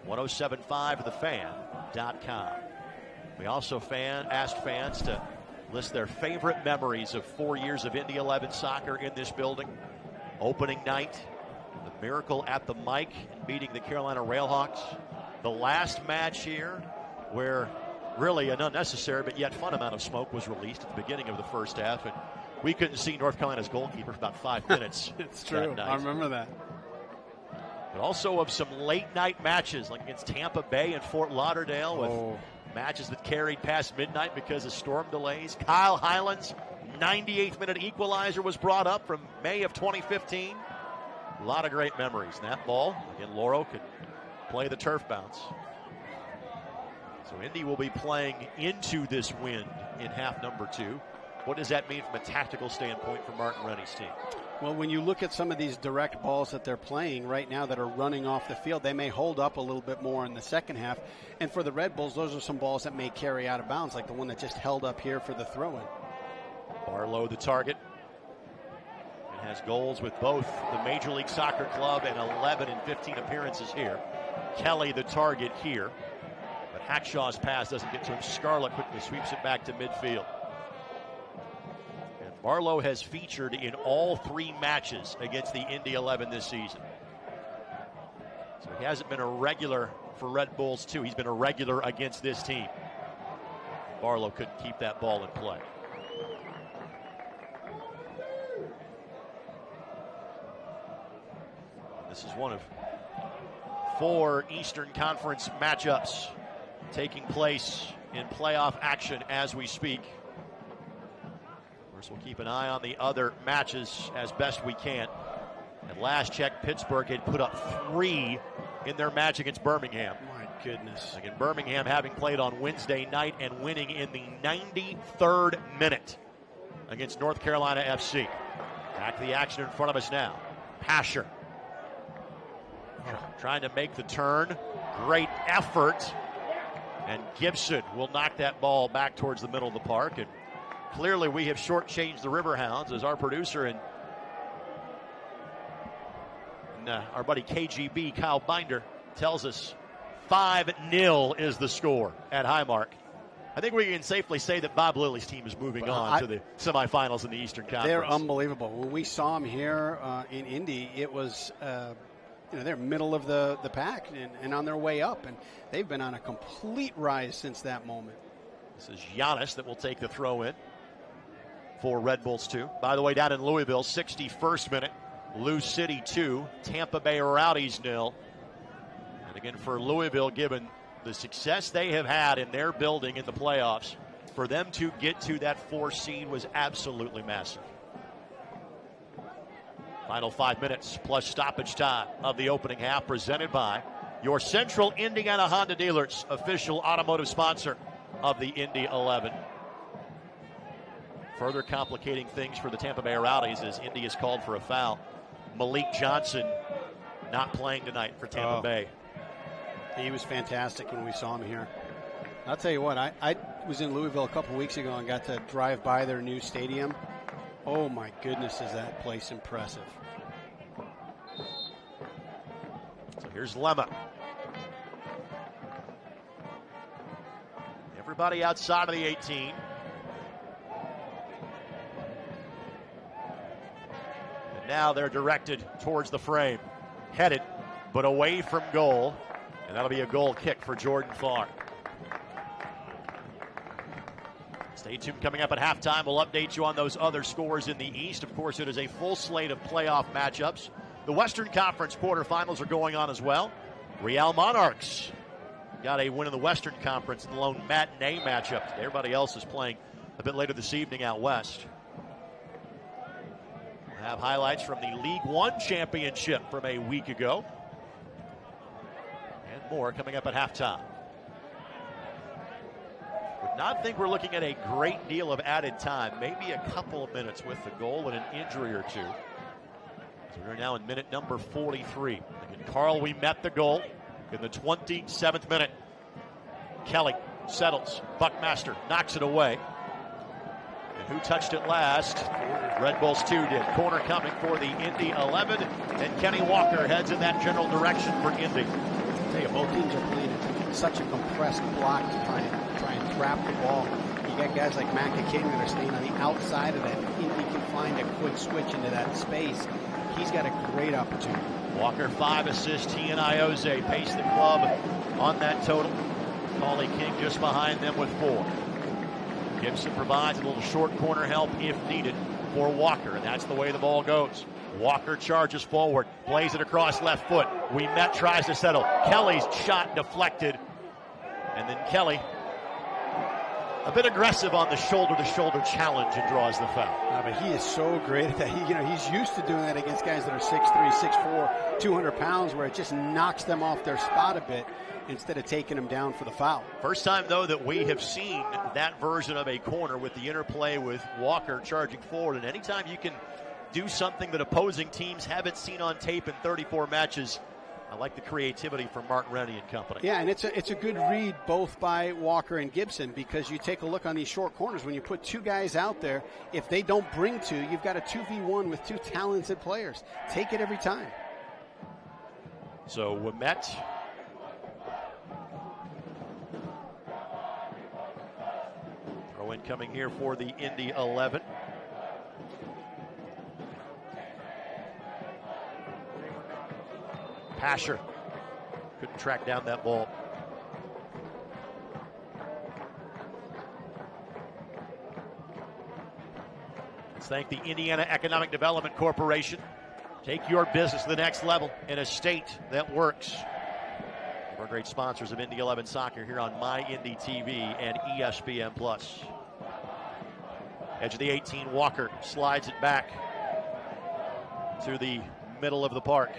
1075thefan.com. We also asked fans to list their favorite memories of 4 years of Indy 11 soccer in this building. Opening night, the miracle at the mic, beating the Carolina Railhawks. The last match here, where really an unnecessary but yet fun amount of smoke was released at the beginning of the first half, and we couldn't see North Carolina's goalkeeper for about 5 minutes. It's true. I remember that. But also of some late night matches, like against Tampa Bay and Fort Lauderdale, with matches that carried past midnight because of storm delays. Kyle Highland's 98th minute equalizer was brought up from May of 2015. A lot of great memories. And that ball, again, Loro could play the turf bounce. So Indy will be playing into this wind in half number 2. What does that mean from a tactical standpoint for Martin Rennie's team? Well, when you look at some of these direct balls that they're playing right now that are running off the field, they may hold up a little bit more in the second half. And for the Red Bulls, those are some balls that may carry out of bounds, like the one that just held up here for the throw-in. Barlow the target. And has goals with both the Major League Soccer club and 11 and 15 appearances here. Kelly the target here. But Hackshaw's pass doesn't get to him. Scarlett quickly sweeps it back to midfield. And Barlow has featured in all 3 matches against the Indy 11 this season. So he hasn't been a regular for Red Bulls too. He's been a regular against this team. Barlow couldn't keep that ball in play. This is one of 4 Eastern Conference matchups taking place in playoff action as we speak. Of course, we'll keep an eye on the other matches as best we can. At last check, Pittsburgh had put up 3 in their match against Birmingham. My goodness. Again, Birmingham having played on Wednesday night and winning in the 93rd minute against North Carolina FC. Back to the action in front of us now. Pasher trying to make the turn. Great effort. And Gibson will knock that ball back towards the middle of the park. And clearly we have shortchanged the Riverhounds, as our producer and our buddy KGB, Kyle Binder, tells us 5-0 is the score at Highmark. I think we can safely say that Bob Lilly's team is moving on to the semifinals in the Eastern Conference. They're unbelievable. When we saw them here in Indy, it was they're middle of the pack and on their way up, and they've been on a complete rise since that moment. This is Giannis that will take the throw in for Red Bulls 2. By the way, down in Louisville, 61st minute, Lou City 2, Tampa Bay Rowdies 0. And again, for Louisville, given the success they have had in their building in the playoffs, for them to get to that 4 seed was absolutely massive. Final 5 minutes plus stoppage time of the opening half, presented by your Central Indiana Honda dealers, official automotive sponsor of the Indy 11. Further complicating things for the Tampa Bay Rowdies as Indy is called for a foul. Malik Johnson not playing tonight for Tampa Bay. He was fantastic when we saw him here. I'll tell you what, I was in Louisville a couple weeks ago and got to drive by their new stadium. Oh my goodness, is that place impressive. So here's Lemma. Everybody outside of the 18. And now they're directed towards the frame. Headed, but away from goal. And that'll be a goal kick for Jordan Farr. Stay tuned. Coming up at halftime, we'll update you on those other scores in the East. Of course, it is a full slate of playoff matchups. The Western Conference quarterfinals are going on as well. Real Monarchs got a win in the Western Conference in the lone matinee matchup. Everybody else is playing a bit later this evening out west. We'll have highlights from the League One championship from a week ago. And more coming up at halftime. Would not think we're looking at a great deal of added time. Maybe a couple of minutes with the goal and an injury or two. So we're now in minute number 43. Again, Carl, we met the goal in the 27th minute. Kelly settles. Buckmaster knocks it away. And who touched it last? Red Bulls 2 did. Corner coming for the Indy 11. And Kenny Walker heads in that general direction for Indy. I'll tell you, both teams are playing such a compressed block to try and trap the ball. You got guys like McAkeen that are staying on the outside of that. Indy can find a quick switch into that space. He's got a great opportunity. Walker 5 assists. He and Ioze pace the club on that total. Paulie King just behind them with 4. Gibson provides a little short corner help if needed for Walker, and that's the way the ball goes. Walker charges forward, plays it across left foot. We met, tries to settle. Kelly's shot deflected, and then Kelly a bit aggressive on the shoulder-to-shoulder challenge and draws the foul. But he is so great at that. He's used to doing that against guys that are 6'3", 6'4", 200 pounds, where it just knocks them off their spot a bit instead of taking them down for the foul. First time, though, that we have seen that version of a corner with the interplay with Walker charging forward. And anytime you can do something that opposing teams haven't seen on tape in 34 matches, I like the creativity from Martin Rennie and company. Yeah, and it's a good read both by Walker and Gibson, because you take a look on these short corners. When you put two guys out there, if they don't bring two, you've got a 2v1 with two talented players. Take it every time. So Ouimet. Throw in coming here for the Indy 11. Pasher couldn't track down that ball. Let's thank the Indiana Economic Development Corporation. Take your business to the next level in a state that works. We're great sponsors of Indy 11 Soccer here on My Indy TV and ESPN+. Edge of the 18, Walker slides it back to the middle of the park.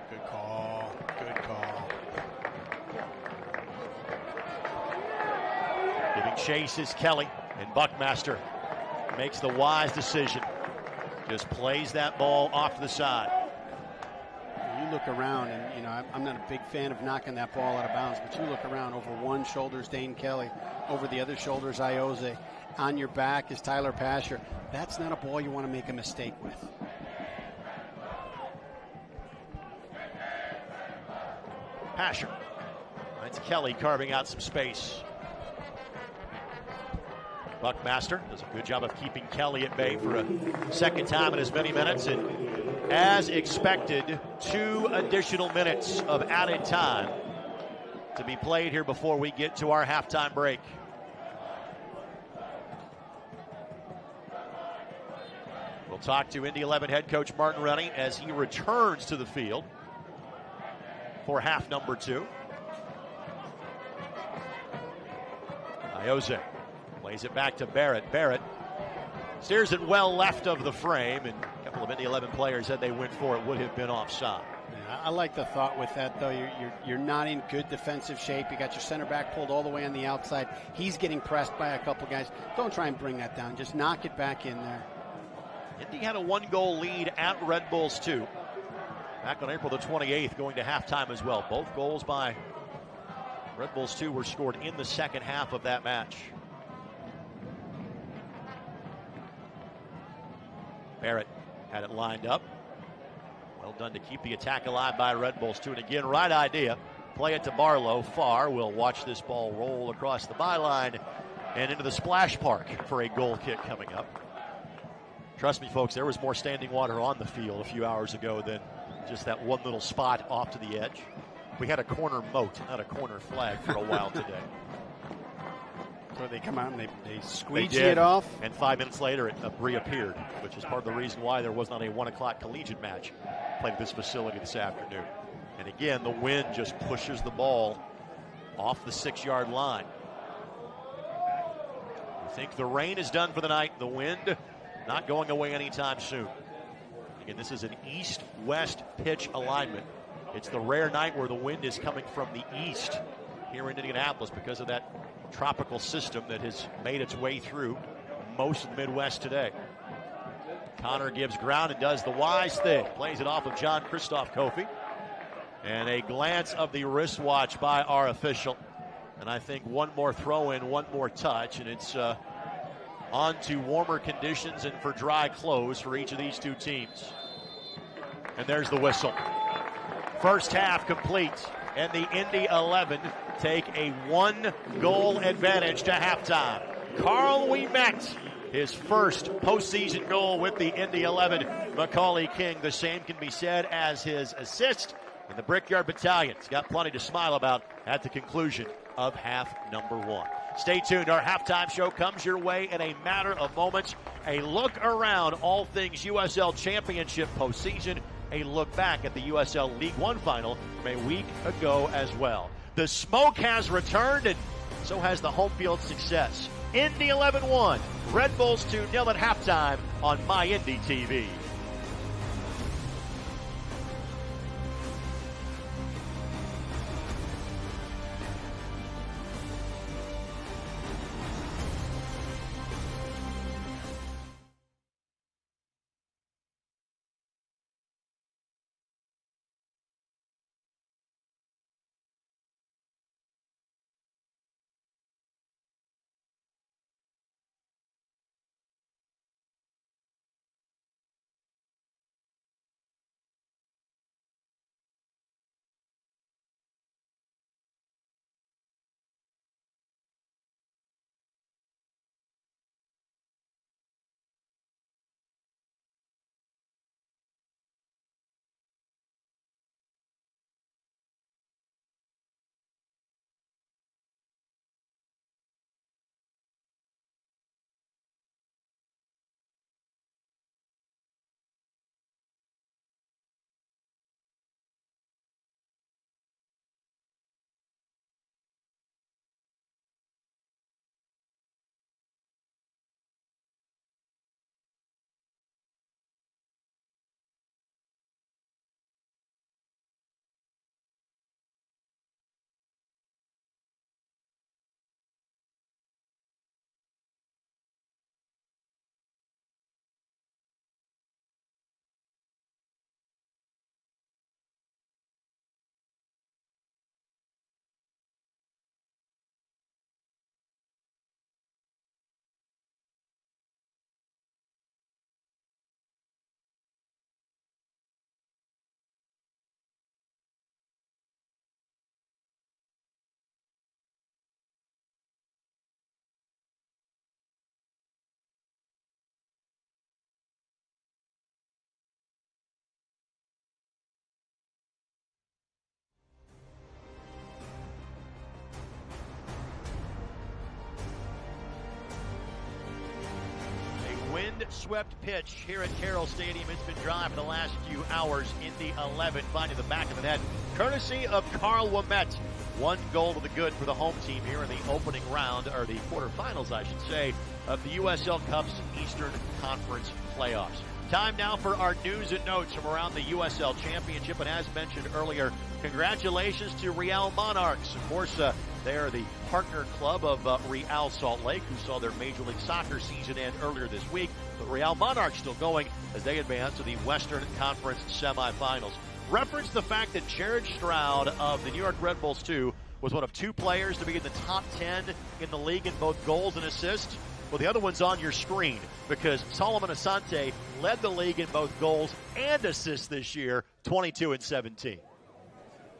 Good call. Good call. Giving chase is Kelly, and Buckmaster makes the wise decision. Just plays that ball off to the side. You look around, and I'm not a big fan of knocking that ball out of bounds, but you look around, over one shoulder is Dane Kelly, over the other shoulder is Ioze. On your back is Tyler Pasher. That's not a ball you want to make a mistake with. Pasher. That's Kelly carving out some space. Buckmaster does a good job of keeping Kelly at bay for a second time in as many minutes. And as expected, 2 additional minutes of added time to be played here before we get to our halftime break. We'll talk to Indy 11 head coach Martin Rennie as he returns to the field for half number 2. Ioze plays it back to Barrett. Barrett steers it well left of the frame, and a couple of Indy 11 players said they went for it, would have been offside. Yeah, I like the thought with that, though. You're not in good defensive shape. You got your center back pulled all the way on the outside. He's getting pressed by a couple guys. Don't try and bring that down. Just knock it back in there. Indy had a 1-goal lead at Red Bulls 2. Back on April the 28th, going to halftime as well. Both goals by Red Bulls 2 were scored in the second half of that match. Barrett had it lined up. Well done to keep the attack alive by Red Bulls 2. And again, right idea. Play it to Barlow. Far. We'll watch this ball roll across the byline and into the splash park for a goal kick coming up. Trust me, folks, there was more standing water on the field a few hours ago than just that one little spot off to the edge. We had a corner moat, not a corner flag, for a while today. So they come out and they squeegee it off. And 5 minutes later, it reappeared, which is part of the reason why there was not a 1 o'clock collegiate match played at this facility this afternoon. And again, the wind just pushes the ball off the 6-yard line. I think the rain is done for the night. The wind not going away anytime soon. Again, this is an east-west pitch alignment. It's the rare night where the wind is coming from the east here in Indianapolis because of that tropical system that has made its way through most of the Midwest today. Connor gives ground and does the wise thing. Plays it off of John Christoph Kofi. And a glance of the wristwatch by our official. And I think one more throw in, one more touch, and it's on to warmer conditions and for dry clothes for each of these two teams. And there's the whistle. First half complete, and the Indy 11 take a 1-goal advantage to halftime. Carl Ouimet, his first postseason goal with the Indy 11. Macaulay King, the same can be said as his assist. And the Brickyard Battalion's got plenty to smile about at the conclusion of half number 1. Stay tuned. Our halftime show comes your way in a matter of moments. A look around all things USL Championship postseason. A look back at the USL League One final from a week ago as well. The smoke has returned, and so has the home field success. Indy 11-1, Red Bulls 2-0 at halftime on My Indy TV. wind-swept pitch here at Carroll Stadium. It's been dry for the last few hours. Indy 11 finding the back of the net, courtesy of Carl Wommet. 1 goal to the good for the home team here in the opening round, or the quarterfinals, I should say, of the USL Cup's Eastern Conference playoffs. Time now for our news and notes from around the USL Championship. And as mentioned earlier, congratulations to Real Monarchs. Of course, they are the partner club of Real Salt Lake, who saw their Major League Soccer season end earlier this week. But Real Monarchs still going as they advance to the Western Conference semifinals. Reference the fact that Jared Stroud of the New York Red Bulls 2 was one of 2 players to be in the top 10 in the league in both goals and assists. Well, the other one's on your screen because Solomon Asante led the league in both goals and assists this year, 22 and 17.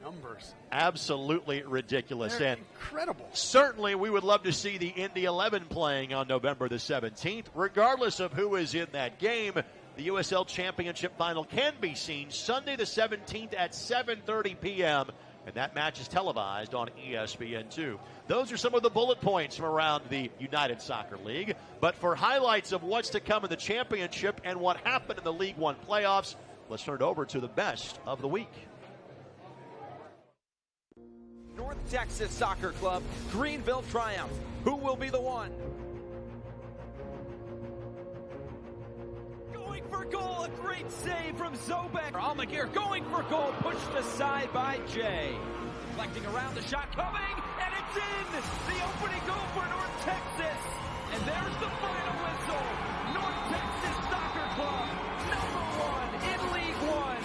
Numbers. Absolutely ridiculous. They're and incredible. Certainly we would love to see the Indy 11 playing on November the 17th. Regardless of who is in that game, the USL Championship Final can be seen Sunday the 17th at 7:30 p.m., and that match is televised on ESPN2. Those are some of the bullet points from around the United Soccer League. But for highlights of what's to come in the championship and what happened in the League One playoffs, let's turn it over to the best of the week. North Texas Soccer Club, Greenville triumph. Who will be the one? Going for goal, a great save from Zobek. Almaguer going for goal, pushed aside by Jay. Reflecting around, the shot coming, and it's in! The opening goal for North Texas. And there's the final whistle. North Texas Soccer Club, #1 in League One.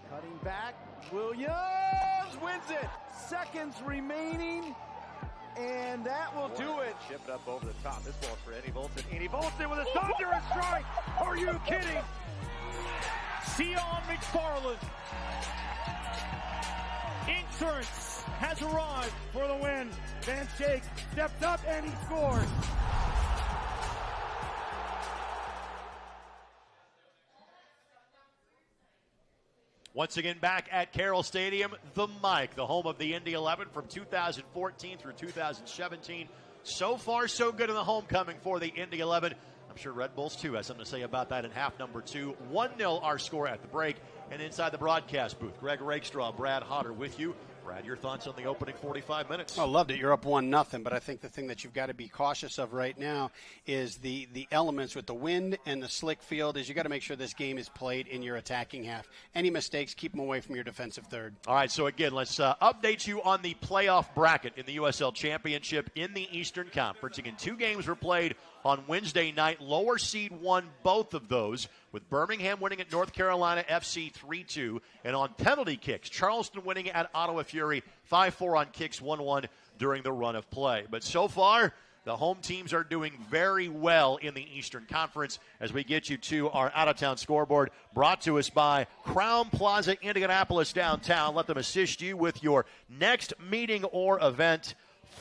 Cutting back, Williams wins it. Seconds remaining, and that will do it. Chip it up over the top. This ball's for Eddie Volson. Eddie Volson with a thunderous strike. Are you kidding? Sion McFarland. Insurance has arrived for the win. Van Schaik steps up and he scores. Once again, back at Carroll Stadium, the Mike, the home of the Indy 11 from 2014 through 2017. So far, so good in the homecoming for the Indy 11. I'm sure Red Bulls, too, has something to say about that in half number 2. 1-0 our score at the break. And inside the broadcast booth, Greg Rakestraw, Brad Hodder with you. Brad, your thoughts on the opening 45 minutes? I loved it. You're up 1-0, but I think the thing that you've got to be cautious of right now is the elements with the wind and the slick field is you got to make sure this game is played in your attacking half. Any mistakes, keep them away from your defensive third. All right, so again, let's update you on the playoff bracket in the USL Championship in the Eastern Conference. Again, 2 games were played on Wednesday night. Lower seed won both of those, with Birmingham winning at North Carolina FC 3-2. And on penalty kicks, Charleston winning at Ottawa Fury 5-4 on kicks, 1-1 during the run of play. But so far, the home teams are doing very well in the Eastern Conference as we get you to our out-of-town scoreboard brought to us by Crown Plaza Indianapolis downtown. Let them assist you with your next meeting or event.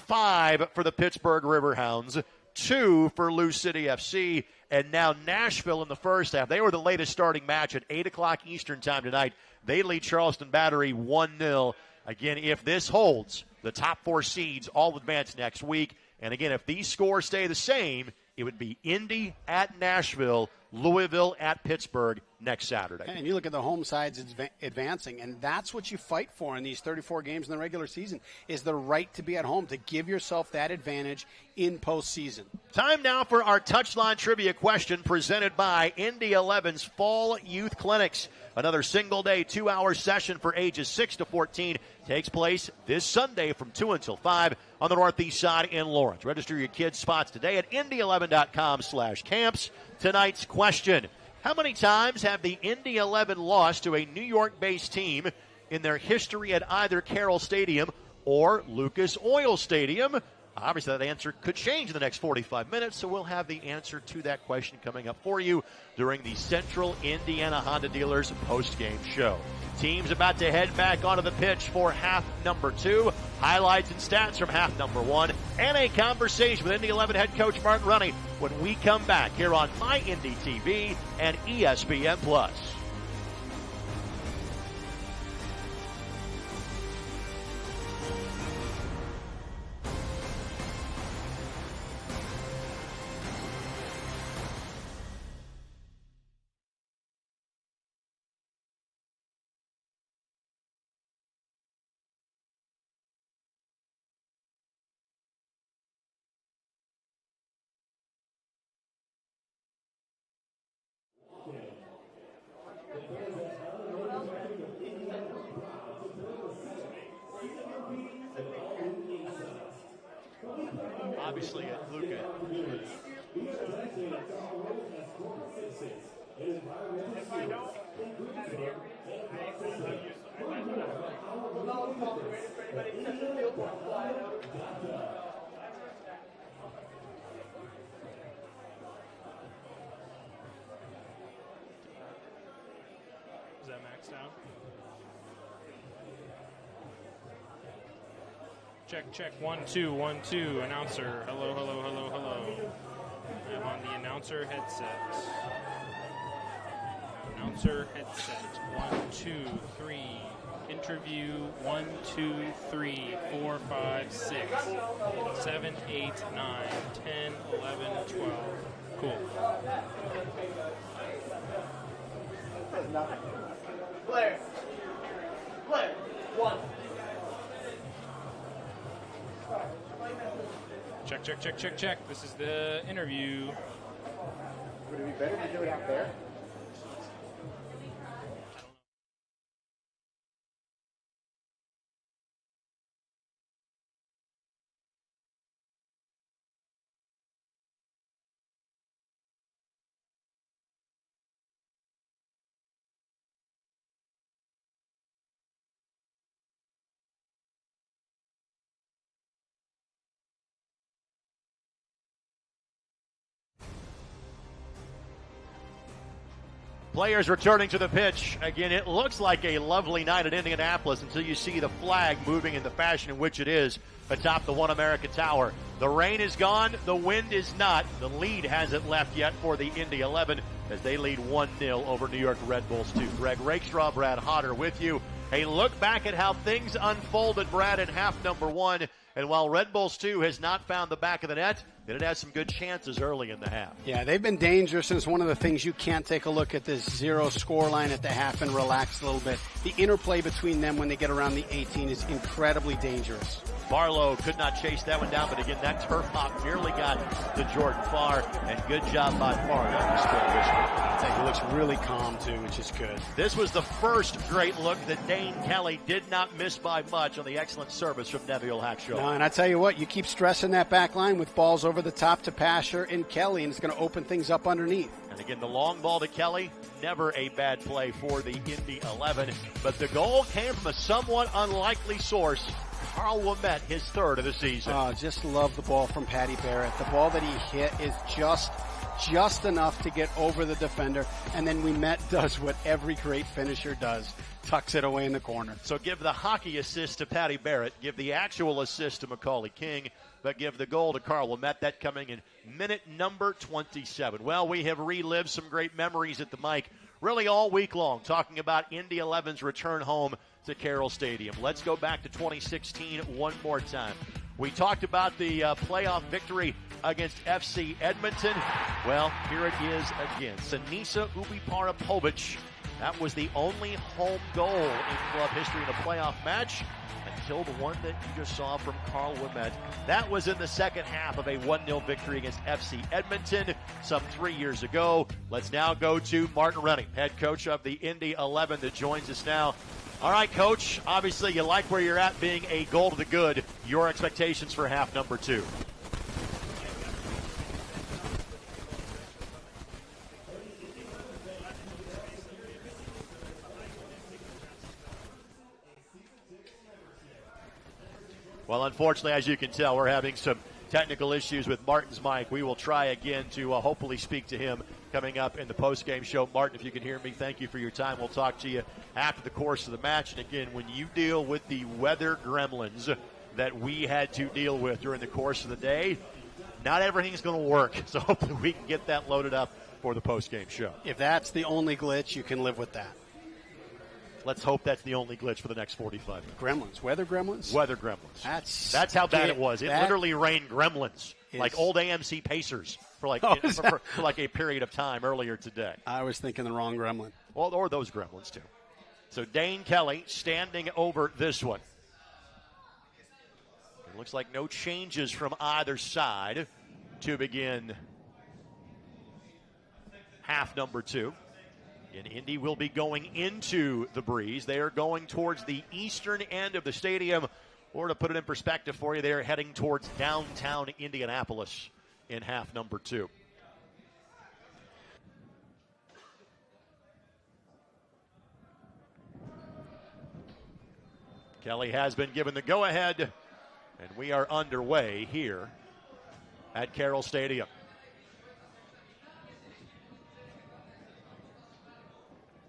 5 for the Pittsburgh Riverhounds, 2 for Lou City FC, and now Nashville in the first half. They were the latest starting match at 8 o'clock Eastern time tonight. They lead Charleston Battery 1-0. Again, if this holds, the top 4 seeds all advance next week. And again, if these scores stay the same, it would be Indy at Nashville, Louisville at Pittsburgh next Saturday. And you look at the home sides advancing, and that's what you fight for in these 34 games in the regular season, is the right to be at home, to give yourself that advantage in postseason. Time now for our Touchline Trivia question presented by Indy 11's Fall Youth Clinics. Another single-day, 2-hour session for ages 6 to 14 takes place this Sunday from 2 until 5 on the northeast side in Lawrence. Register your kids' spots today at indy11.com/camps. Tonight's question: how many times have the Indy 11 lost to a New York-based team in their history at either Carroll Stadium or Lucas Oil Stadium? Obviously, that answer could change in the next 45 minutes, so we'll have the answer to that question coming up for you during the Central Indiana Honda Dealers post-game show. Teams about to head back onto the pitch for half number 2. Highlights and stats from half number 1, and a conversation with Indy 11 head coach Mark Running when we come back here on My Indy TV and ESPN+. Obviously, at Luca. Is that maxed out? Check, check, 1, 2, 1, 2. Announcer, hello, hello, hello, hello. I'm on the announcer headset. Announcer headset, 1, 2, 3. Interview, 1, 2, 3, 4, 5, 6, 7, 8, 9, 10, 11, 12. Cool. Blair. 1. Check, check, check, check, check. This is the interview. Would it be better to do it out there? Players returning to the pitch. Again, it looks like a lovely night at Indianapolis until you see the flag moving in the fashion in which it is atop the One America Tower. The rain is gone. The wind is not. The lead hasn't left yet for the Indy 11 as they lead 1-0 over New York Red Bulls 2. Greg Rakestraw, Brad Hodder with you. A look back at how things unfolded, Brad, in half number 1. And while Red Bulls 2 has not found the back of the net, it has some good chances early in the half. Yeah, they've been dangerous, and it's one of the things you can't take a look at this 0 score line at the half and relax a little bit. The interplay between them when they get around the 18 is incredibly dangerous. Barlow could not chase that one down, but again, that turf hop nearly got to Jordan Farr, and good job by Farr on the score this one. He looks really calm, too, which is good. This was the first great look that Dane Kelly did not miss by much on the excellent service from Neville Hackshaw. No, and I tell you what, you keep stressing that back line with balls over the top to Pasher and Kelly, and it's going to open things up underneath. And again, the long ball to Kelly, never a bad play for the Indy 11, but the goal came from a somewhat unlikely source. Carl Womette, his third of the season. Just love the ball from Patty Barrett. The ball that he hit is just just enough to get over the defender. And then Ouimet does what every great finisher does, tucks it away in the corner. So give the hockey assist to Patty Barrett, give the actual assist to Macaulay King, but give the goal to Carl Ouimet. That coming in minute number 27. Well, we have relived some great memories at the mic really all week long, talking about Indy 11's return home to Carroll Stadium. Let's go back to 2016 one more time. We talked about the playoff victory against FC Edmonton. Well, here it is again. Sinisa Ubipara-Povic. That was the only home goal in club history in a playoff match until the one that you just saw from Carl Ouimet. That was in the second half of a 1-0 victory against FC Edmonton some 3 years ago. Let's now go to Martin Rennie, head coach of the Indy 11, that joins us now. All right, Coach, obviously you like where you're at being a goal to the good. Your expectations for half number 2. Well, unfortunately, as you can tell, we're having some technical issues with Martin's mic. We will try again to hopefully speak to him coming up in the postgame show. Martin, if you can hear me, thank you for your time. We'll talk to you after the course of the match. And again, when you deal with the weather gremlins that we had to deal with during the course of the day, not everything's going to work. So hopefully we can get that loaded up for the postgame show. If that's the only glitch, you can live with that. Let's hope that's the only glitch for the next 45 minutes. Gremlins. Weather gremlins? Weather gremlins. That's how bad it was. It that literally rained gremlins, like old AMC Pacers for like for like a period of time earlier today. I was thinking the wrong gremlin. Well, or those gremlins too. So Dane Kelly standing over this one. It looks like no changes from either side to begin half number 2. And Indy will be going into the breeze. They are going towards the eastern end of the stadium. Or to put it in perspective for you, they are heading towards downtown Indianapolis in half number 2. Kelly has been given the go-ahead, and we are underway here at Carroll Stadium.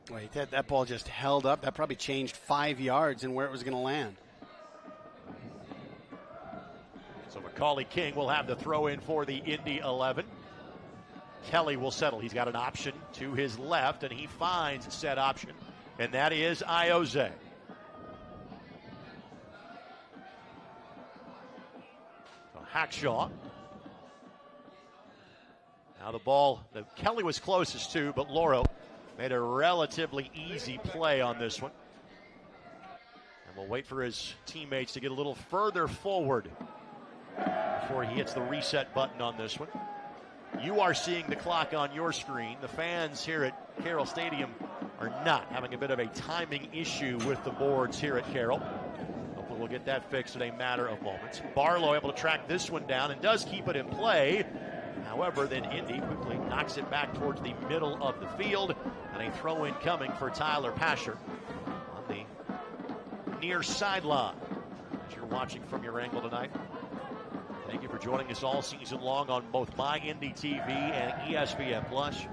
Wait, that ball just held up. That probably changed 5 yards in where it was going to land. So Macaulay King will have the throw in for the Indy 11. Kelly will settle. He's got an option to his left, and he finds said option, and that is Ioze. So Hackshaw. Now the ball that Kelly was closest to, but Loro made a relatively easy play on this one. And we'll wait for his teammates to get a little further forward before he hits the reset button on this one. You are seeing the clock on your screen. The fans here at Carroll Stadium are not, having a bit of a timing issue with the boards here at Carroll. Hopefully we'll get that fixed in a matter of moments. Barlow able to track this one down and does keep it in play. However, then Indy quickly knocks it back towards the middle of the field, and a throw-in coming for Tyler Pasher on the near sideline. As you're watching from your angle tonight, thank you for joining us all season long on both My Indy TV and ESPN Plus.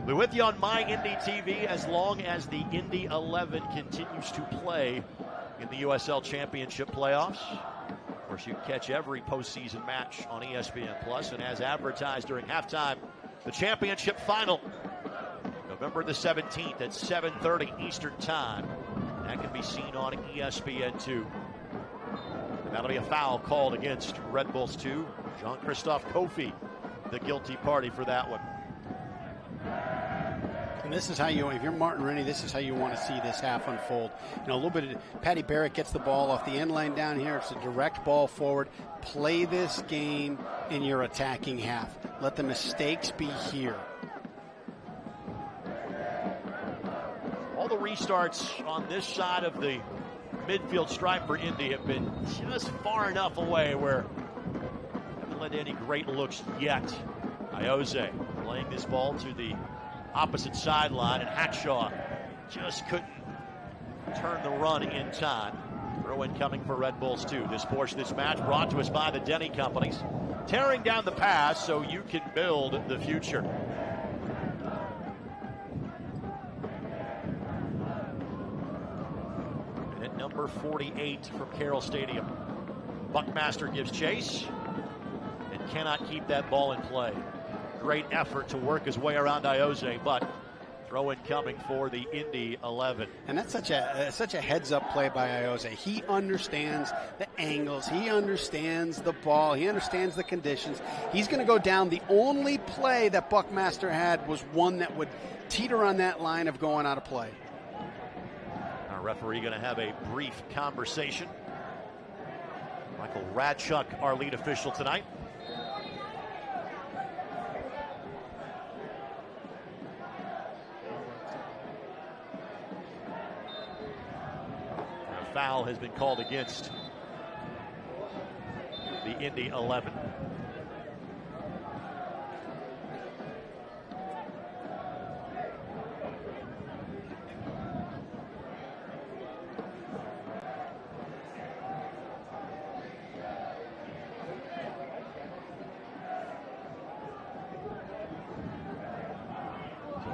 We're with you on My Indy TV as long as the Indy 11 continues to play in the USL Championship playoffs. Of course, you can catch every postseason match on ESPN Plus, and as advertised during halftime, the championship final, November the 17th at 7:30 Eastern Time. That can be seen on ESPN2. And that'll be a foul called against Red Bulls 2. Jean-Christophe Kofi, the guilty party for that one. And this is how you, if you're Martin Rennie, this is how you want to see this half unfold. You know, a little bit of, Patty Barrett gets the ball off the end line down here. It's a direct ball forward. Play this game in your attacking half. Let the mistakes be here. All the restarts on this side of the midfield stripe for Indy have been just far enough away where haven't led to any great looks yet. Ioze playing this ball to the opposite sideline, and Hackshaw just couldn't turn the run in time. Throw in coming for Red Bulls 2. This portion of this match brought to us by the Denny Companies. tearing down the past so you can build the future. And at number 48 from Carroll Stadium, Buckmaster gives chase and cannot keep that ball in play. Great effort to work his way around Iose, but throw in coming for the Indy 11. And that's such a heads-up play by Iose. He understands the angles. He understands the ball. He understands the conditions. He's going to go down. The only play that Buckmaster had was one that would teeter on that line of going out of play. Our referee going to have a brief conversation. Michael Radchuk, our lead official tonight. Foul has been called against the Indy 11.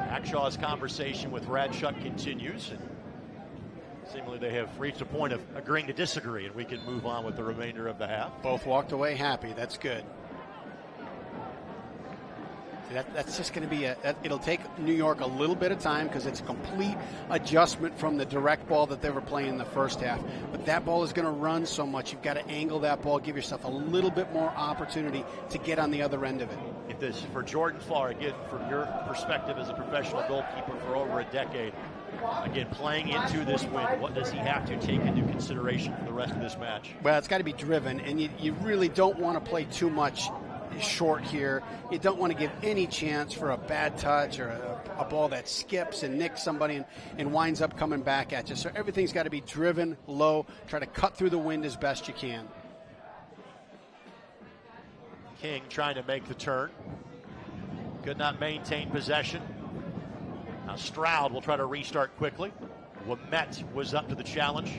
Akshaw's conversation with Radchuk continues. Seemingly they have reached a point of agreeing to disagree, and we can move on with the remainder of the half. Both walked away happy. That's good. That's just going to be it'll take New York a little bit of time because it's a complete adjustment from the direct ball that they were playing in the first half. But that ball is going to run so much. You've got to angle that ball, give yourself a little bit more opportunity to get on the other end of it. If this, for Jordan Farr, again, from your perspective as a professional goalkeeper for over a decade, again, playing into this win, what does he have to take into consideration for the rest of this match? Well, it's got to be driven, and you really don't want to play too much short here. You don't want to give any chance for a bad touch or a ball that skips and nicks somebody and winds up coming back at you. So everything's got to be driven low, try to cut through the wind as best you can. King trying to make the turn. Could not maintain possession. Now Stroud will try to restart quickly. Ouimet was up to the challenge.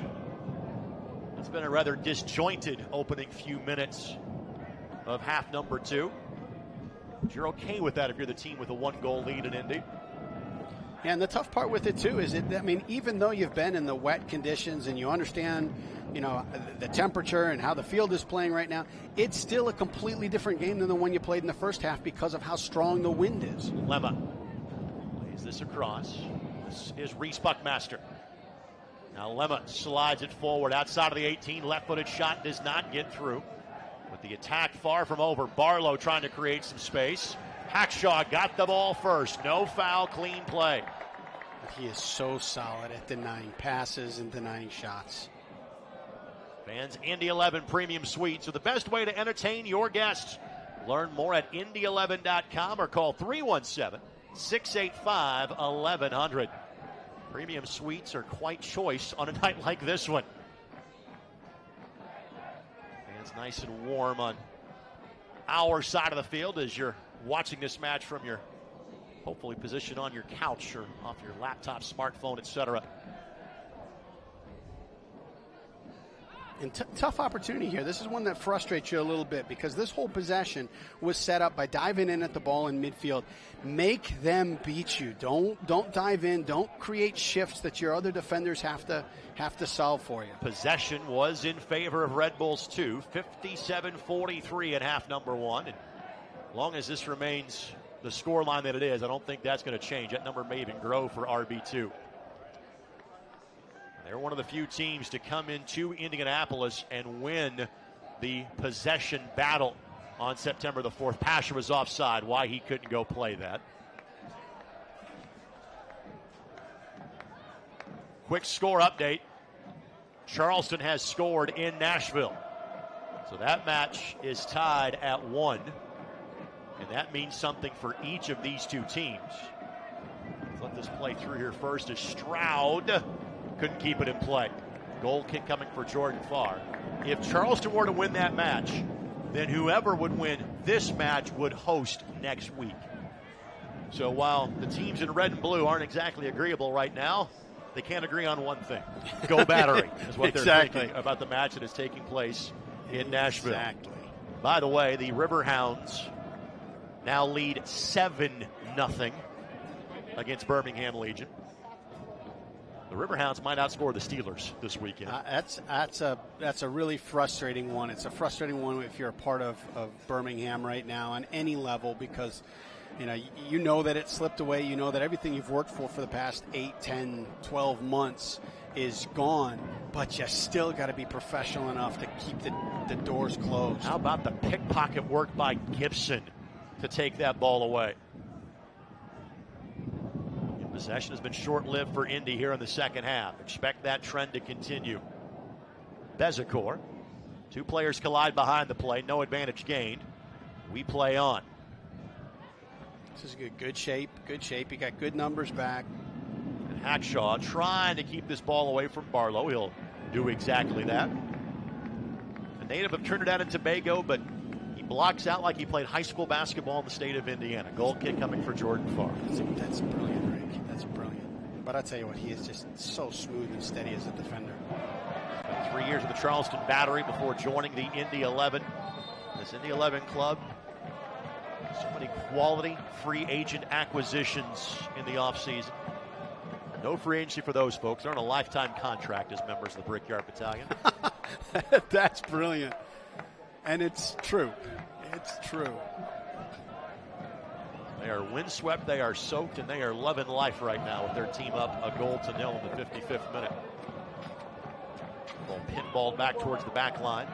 It's been a rather disjointed opening few minutes of half number 2. But you're okay with that if you're the team with a 1-goal lead in Indy. Yeah, and the tough part with it too is even though you've been in the wet conditions and you understand, the temperature and how the field is playing right now, it's still a completely different game than the one you played in the first half because of how strong the wind is. Lemma lays this across. This is Reese Buckmaster. Now Lemma slides it forward outside of the 18. Left-footed shot does not get through. With the attack far from over, Barlow trying to create some space. Hackshaw got the ball first. No foul, clean play. He is so solid at denying passes and denying shots. Fans, Indy 11 Premium Suites are the best way to entertain your guests. Learn more at Indy11.com or call 317-685-1100. Premium Suites are quite choice on a night like this one. Fans nice and warm on our side of the field as you're watching this match from your, hopefully, position on your couch or off your laptop, smartphone, etc. And tough opportunity here. This is one that frustrates you a little bit because this whole possession was set up by diving in at the ball in midfield. Make them beat you. Don't dive in. Don't create shifts that your other defenders have to solve for you. Possession was in favor of Red Bulls too. 57-43 in half number 1. And as long as this remains the score line that it is, I don't think that's going to change. That number may even grow for RB2. They're one of the few teams to come into Indianapolis and win the possession battle on September the 4th. Pasha was offside. Why he couldn't go play that. Quick score update. Charleston has scored in Nashville. So that match is tied at 1. And that means something for each of these two teams. Let's let this play through here first as Stroud couldn't keep it in play. Goal kick coming for Jordan Farr. If Charleston were to win that match, then whoever would win this match would host next week. So while the teams in red and blue aren't exactly agreeable right now, they can't agree on one thing. Go Battery is what they're thinking about the match that is taking place in Nashville. Exactly. By the way, the Riverhounds now lead 7-0 against Birmingham Legion. The Riverhounds might outscore the Steelers this weekend. That's a really frustrating one. It's a frustrating one if you're a part of Birmingham right now on any level, because you know that it slipped away. You know that everything you've worked for the past 8, 10, 12 months is gone, but you still got to be professional enough to keep the doors closed. How about the pickpocket work by Gibson to take that ball away? Possession has been short-lived for Indy here in the second half. Expect that trend to continue. Bezikor. Two players collide behind the play. No advantage gained. We play on. This is good shape. Good shape. He got good numbers back. And Hackshaw trying to keep this ball away from Barlow. He'll do exactly that. A native of Trinidad and Tobago, but he blocks out like he played high school basketball in the state of Indiana. Goal kick coming for Jordan Farr. That's brilliant, Rick. That's brilliant. But I tell you what, he is just so smooth and steady as a defender. 3 years with the Charleston Battery before joining the Indy 11. This Indy 11 club, so many quality free agent acquisitions in the offseason. No free agency for those folks. They're on a lifetime contract as members of the Brickyard Battalion. That's brilliant. And it's true. It's true. They are windswept, they are soaked, and they are loving life right now with their team up 1-0 in the 55th minute. Ball pinballed back towards the back line.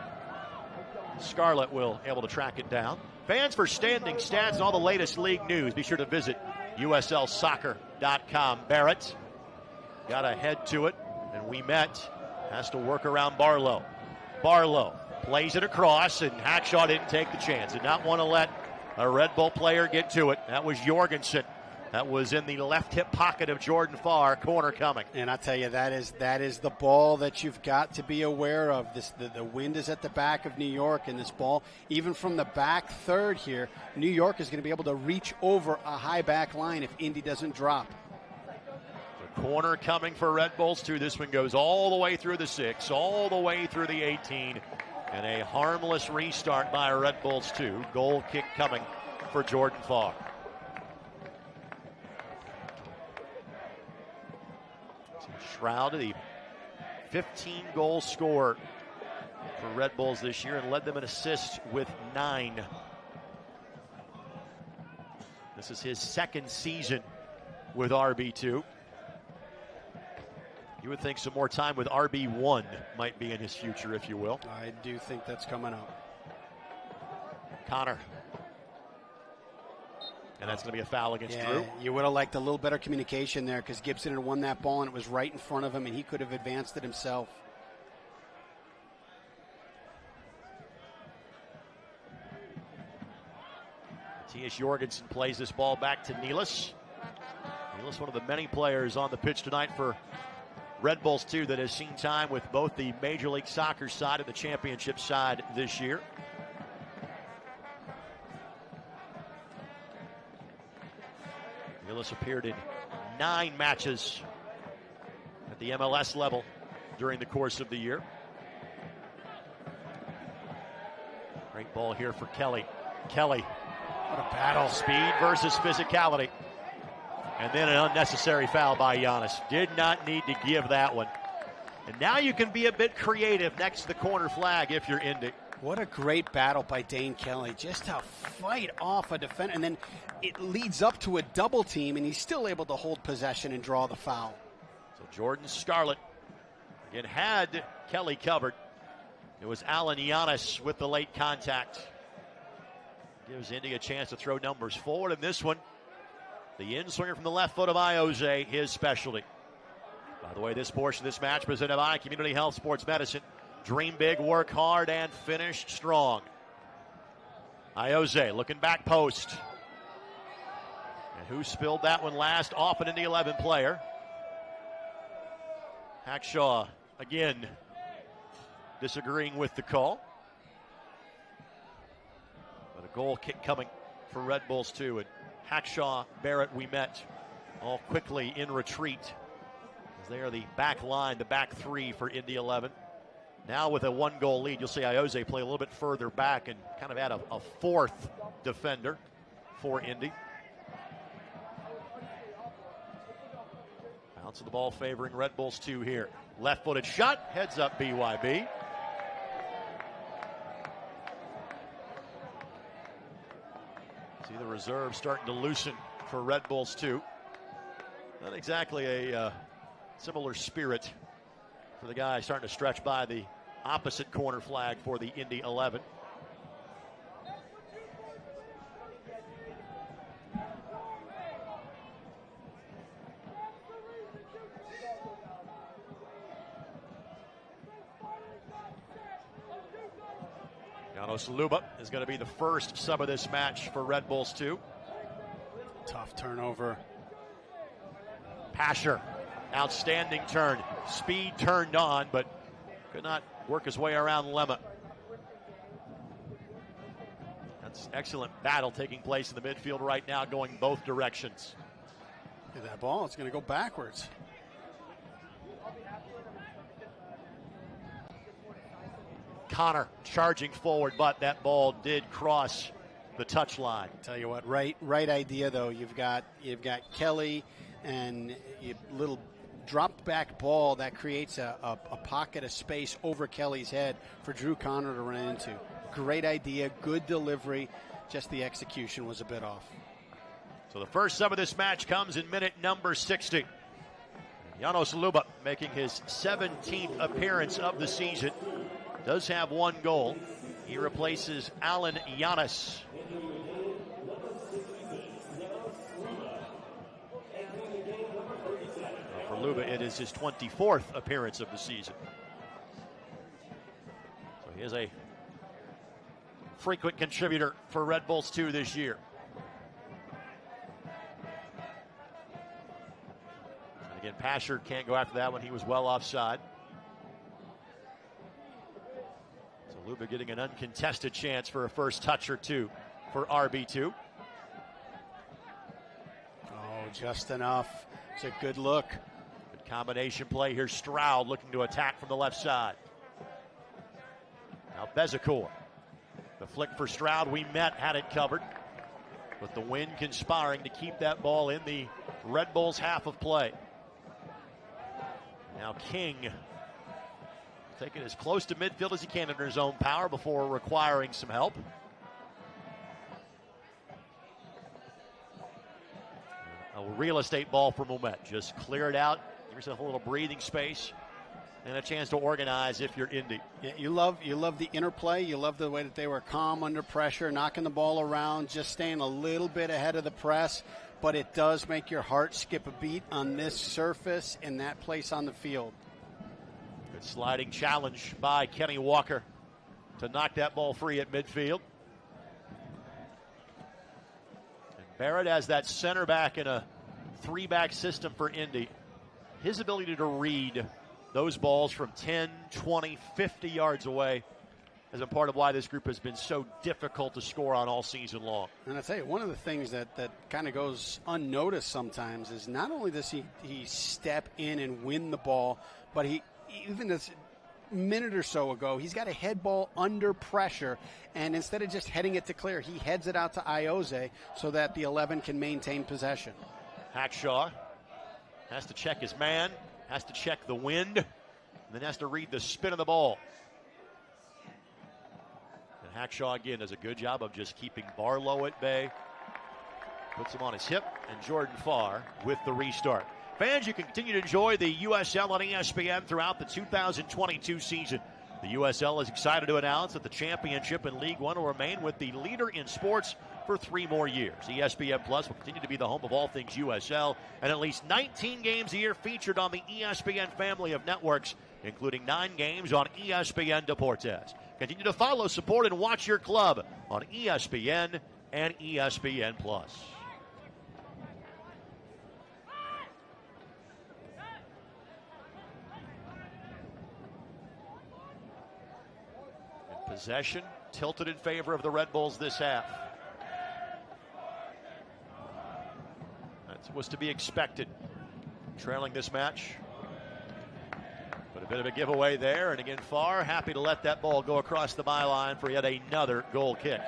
Scarlett will able to track it down. Fans, for standing stats and all the latest league news, be sure to visit USLsoccer.com. Barrett got to head to it, and we has to work around Barlow. Barlow plays it across, and Hackshaw didn't take the chance. Did not want to let a Red Bull player get to it. That was Jorgensen. That was in the left hip pocket of Jordan Farr. Corner coming. And I tell you, that is the ball that you've got to be aware of. The wind is at the back of New York, and this ball, even from the back third here, New York is going to be able to reach over a high back line if Indy doesn't drop. The corner coming for Red Bulls too. This one goes all the way through the 6, all the way through the 18. And a harmless restart by Red Bulls 2. Goal kick coming for Jordan Farr. Shroud, the 15-goal scorer for Red Bulls this year, and led them in assists with 9. This is his second season with RB2. You would think some more time with RB1 might be in his future, if you will. I do think that's coming up. Connor. And that's going to be a foul against Drew. You would have liked a little better communication there, because Gibson had won that ball and it was right in front of him, and he could have advanced it himself. Matthias Jorgensen plays this ball back to Nealis. Nealis, one of the many players on the pitch tonight for Red Bulls 2 that has seen time with both the Major League Soccer side and the championship side this year. Nealis appeared in 9 matches at the MLS level during the course of the year. Great ball here for Kelly. Kelly. What a battle. Speed versus physicality. And then an unnecessary foul by Giannis. Did not need to give that one. And now you can be a bit creative next to the corner flag if you're Indy. What a great battle by Dane Kelly. Just to fight off a defender. And then it leads up to a double team, and he's still able to hold possession and draw the foul. So Jordan Scarlett again had Kelly covered. It was Alan Giannis with the late contact. Gives Indy a chance to throw numbers forward in this one. The in-swinger from the left foot of Iose, his specialty. By the way, this portion of this match presented by Community Health Sports Medicine. Dream big, work hard, and finish strong. Iose looking back post. And who spilled that one last? Off an Indy 11 player. Hackshaw again disagreeing with the call. But a goal kick coming for Red Bulls 2. And Hackshaw, Barrett, we met all quickly in retreat, as they are the back line, the back 3 for Indy 11. Now with a 1-goal lead, you'll see Iose play a little bit further back and kind of add a fourth defender for Indy. Bounce of the ball favoring Red Bulls 2 here. Left-footed shot, heads up BYB. See the reserve starting to loosen for Red Bulls 2. Not exactly a similar spirit for the guy starting to stretch by the opposite corner flag for the Indy 11. Janos Luba is going to be the first sub of this match for Red Bulls 2. Tough turnover. Pasher, outstanding turn. Speed turned on, but could not work his way around Lemma. That's excellent battle taking place in the midfield right now, going both directions. Look at that ball, it's going to go backwards. Connor charging forward, but that ball did cross the touch line. Tell you what, right idea though. You've got Kelly and a little dropped back ball that creates a pocket of space over Kelly's head for Drew Connor to run into. Great idea, good delivery, just the execution was a bit off. So the first sub of this match comes in minute number 60. Janos Luba making his 17th appearance of the season. Does have 1 goal. He replaces Alan Giannis. For Luba, it is his 24th appearance of the season. So he is a frequent contributor for Red Bulls 2 this year. And again, Pasher can't go after that one. He was well offside. Luba getting an uncontested chance for a first touch or two for RB2. Oh, just enough. It's a good look. Good combination play here. Stroud looking to attack from the left side. Now Bezecourt. The flick for Stroud. We had it covered. But the wind conspiring to keep that ball in the Red Bulls half of play. Now King taking as close to midfield as he can under his own power before requiring some help. A real estate ball for Moumet. Just clear it out. Give yourself a little breathing space and a chance to organize if you're Indy. Yeah, you love the interplay. You love the way that they were calm under pressure, knocking the ball around, just staying a little bit ahead of the press. But it does make your heart skip a beat on this surface and that place on the field. Good sliding challenge by Kenny Walker to knock that ball free at midfield. And Barrett, as that center back in a 3-back system for Indy, his ability to read those balls from 10, 20, 50 yards away is a part of why this group has been so difficult to score on all season long. And I tell you, one of the things that kind of goes unnoticed sometimes is not only does he step in and win the ball, but even this minute or so ago, he's got a head ball under pressure, and instead of just heading it to clear, he heads it out to Iose so that the 11 can maintain possession. Hackshaw has to check his man, has to check the wind, and then has to read the spin of the ball. And Hackshaw, again, does a good job of just keeping Barlow at bay. Puts him on his hip, and Jordan Farr with the restart. Fans, you can continue to enjoy the USL on ESPN throughout the 2022 season. The USL is excited to announce that the championship in League One will remain with the leader in sports for 3 more years. ESPN Plus will continue to be the home of all things USL, and at least 19 games a year featured on the ESPN family of networks, including 9 games on ESPN Deportes. Continue to follow, support, and watch your club on ESPN and ESPN Plus. Possession tilted in favor of the Red Bulls this half. That was to be expected. Trailing this match. But a bit of a giveaway there, and again, Farr happy to let that ball go across the byline for yet another goal kick.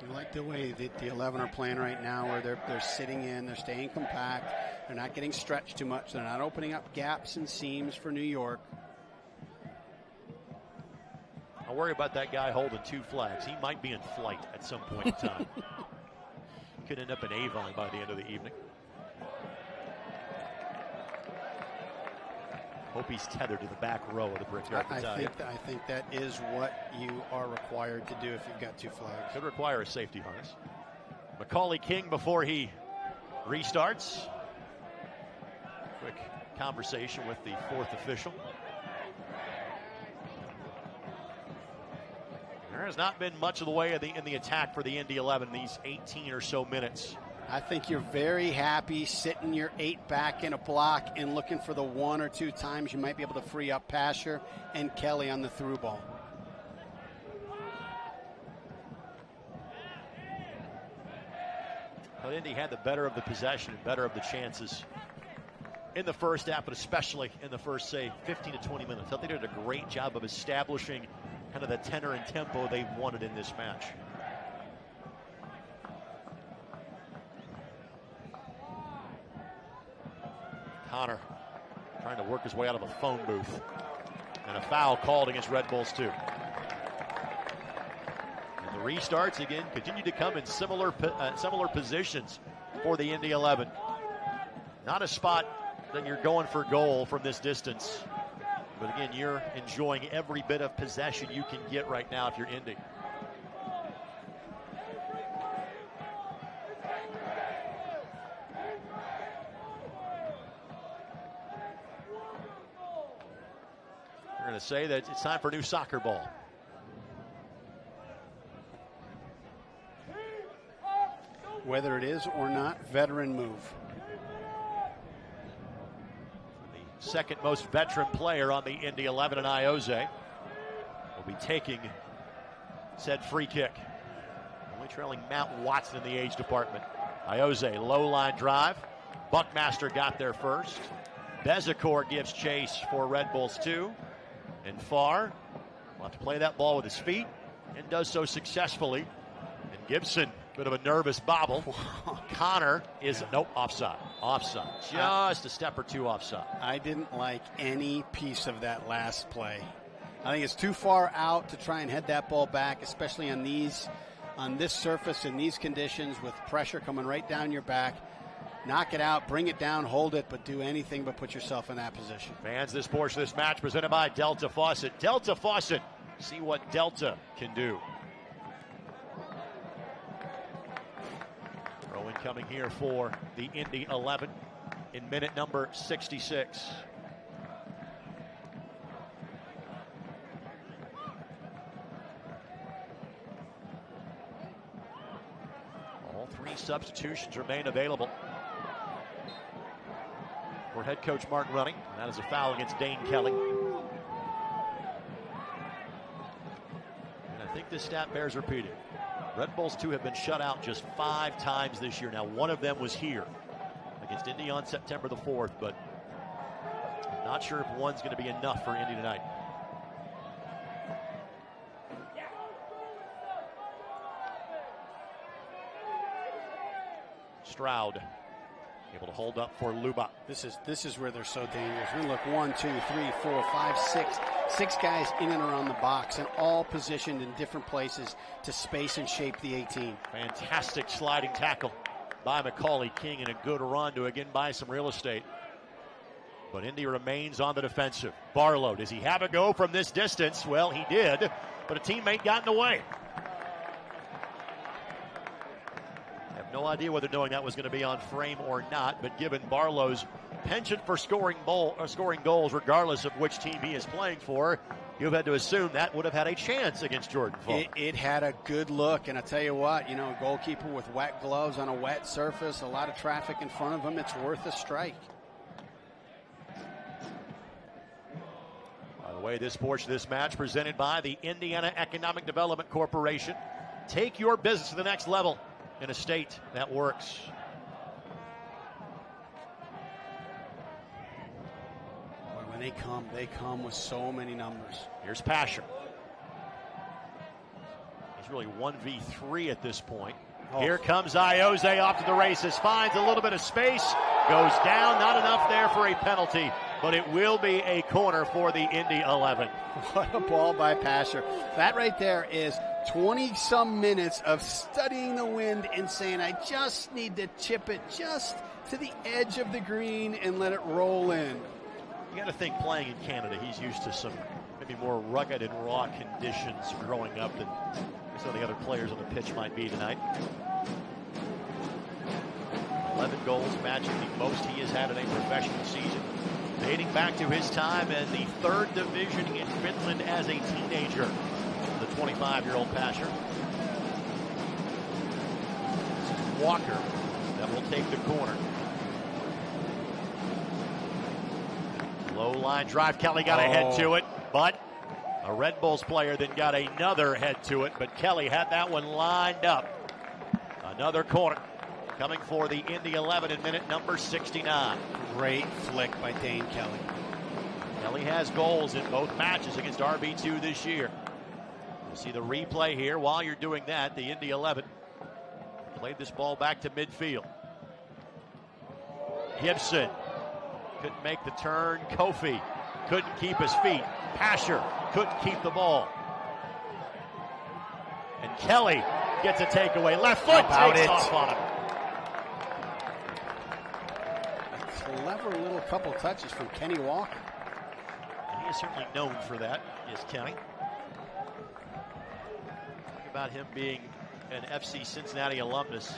I like the way that the 11 are playing right now, where they're sitting in, they're staying compact, they're not getting stretched too much, they're not opening up gaps and seams for New York. I worry about that guy holding 2 flags. He might be in flight at some point in time. Could end up in Avon by the end of the evening. Hope he's tethered to the back row of the Brickyard Battalion. I think that is what you are required to do if you've got 2 flags. Could require a safety harness. Macaulay King before he restarts. Quick conversation with the 4th official. There has not been much of the way in the attack for the Indy 11 these 18 or so minutes. I think you're very happy sitting your 8 back in a block and looking for the 1 or 2 times you might be able to free up Pasher and Kelly on the through ball. But Indy had the better of the possession and better of the chances in the first half, but especially in the first, say, 15 to 20 minutes. I thought they did a great job of establishing kind of the tenor and tempo they wanted in this match. Connor trying to work his way out of a phone booth. And a foul called against Red Bulls too. And the restarts again continue to come in similar positions for the Indy 11. Not a spot that you're going for goal from this distance. But again, you're enjoying every bit of possession you can get right now if you're Indy. We're going to say that it's time for a new soccer ball. Whether it is or not, veteran move. Second most veteran player on the Indy 11 and Ioze will be taking said free kick. Only trailing Matt Watson in the age department. Ioze, low line drive. Buckmaster got there first. Bezecourt gives chase for Red Bulls 2. And Farr will have to play that ball with his feet and does so successfully. And Gibson, bit of a nervous bobble. Connor is, nope, offside. Offside. Just a step or 2 offside. I didn't like any piece of that last play. I think it's too far out to try and head that ball back, especially on this surface in these conditions with pressure coming right down your back. Knock it out, bring it down, hold it, but do anything but put yourself in that position. Fans, this portion of this match presented by Delta Faucet. Delta Faucet, see what Delta can do. Throw in coming here for the Indy 11 in minute number 66. All 3 substitutions remain available for head coach Mark Running. And that is a foul against Dane Kelly. And I think this stat bears repeating. Red Bulls 2 have been shut out just 5 times this year. Now, one of them was here against Indy on September the 4th, but I'm not sure if one's going to be enough for Indy tonight. Stroud able to hold up for Luba. This is where they're so dangerous. We look 1, 2, 3, 4, 5, 6. 6 guys in and around the box and all positioned in different places to space and shape the 18. Fantastic sliding tackle by Macaulay King and a good run to again buy some real estate. But Indy remains on the defensive. Barlow, does he have a go from this distance? Well, he did, but a teammate got in the way. No idea whether knowing that was going to be on frame or not, but given Barlow's penchant for scoring goals, regardless of which team he is playing for, you've had to assume that would have had a chance against Jordan Falk. It had a good look, and I tell you what, a goalkeeper with wet gloves on a wet surface, a lot of traffic in front of him, it's worth a strike. By the way, this portion of this match presented by the Indiana Economic Development Corporation. Take your business to the next level. in a state that works. Boy, when they come with so many numbers. Here's Pasher. He's really 1v3 at this point. Here comes Ioze off to the races, finds a little bit of space, goes down, not enough there for a penalty, but it will be a corner for the Indy 11. What a ball by Pasher. That right there is 20-some minutes of studying the wind and saying, I just need to chip it just to the edge of the green and let it roll in. You got to think playing in Canada, he's used to some maybe more rugged and raw conditions growing up than some of the other players on the pitch might be tonight. 11 goals, matching the most he has had in a professional season, dating back to his time in the 3rd division in Finland as a teenager. The 25-year-old Pasher. This is Walker that will take the corner. Low line drive. Kelly got a head to it, but a Red Bulls player then got another head to it, but Kelly had that one lined up. Another corner coming for the Indy 11 in minute number 69. Great flick by Dane Kelly. Kelly has goals in both matches against RB2 this year. You'll see the replay here. While you're doing that, the Indy 11 played this ball back to midfield. Gibson couldn't make the turn. Kofi couldn't keep his feet. Pasher couldn't keep the ball. And Kelly gets a takeaway. Left foot takes off on him. A clever little couple touches from Kenny Walker. And he is certainly known for that, is Kenny. Talk about him being an FC Cincinnati alumnus,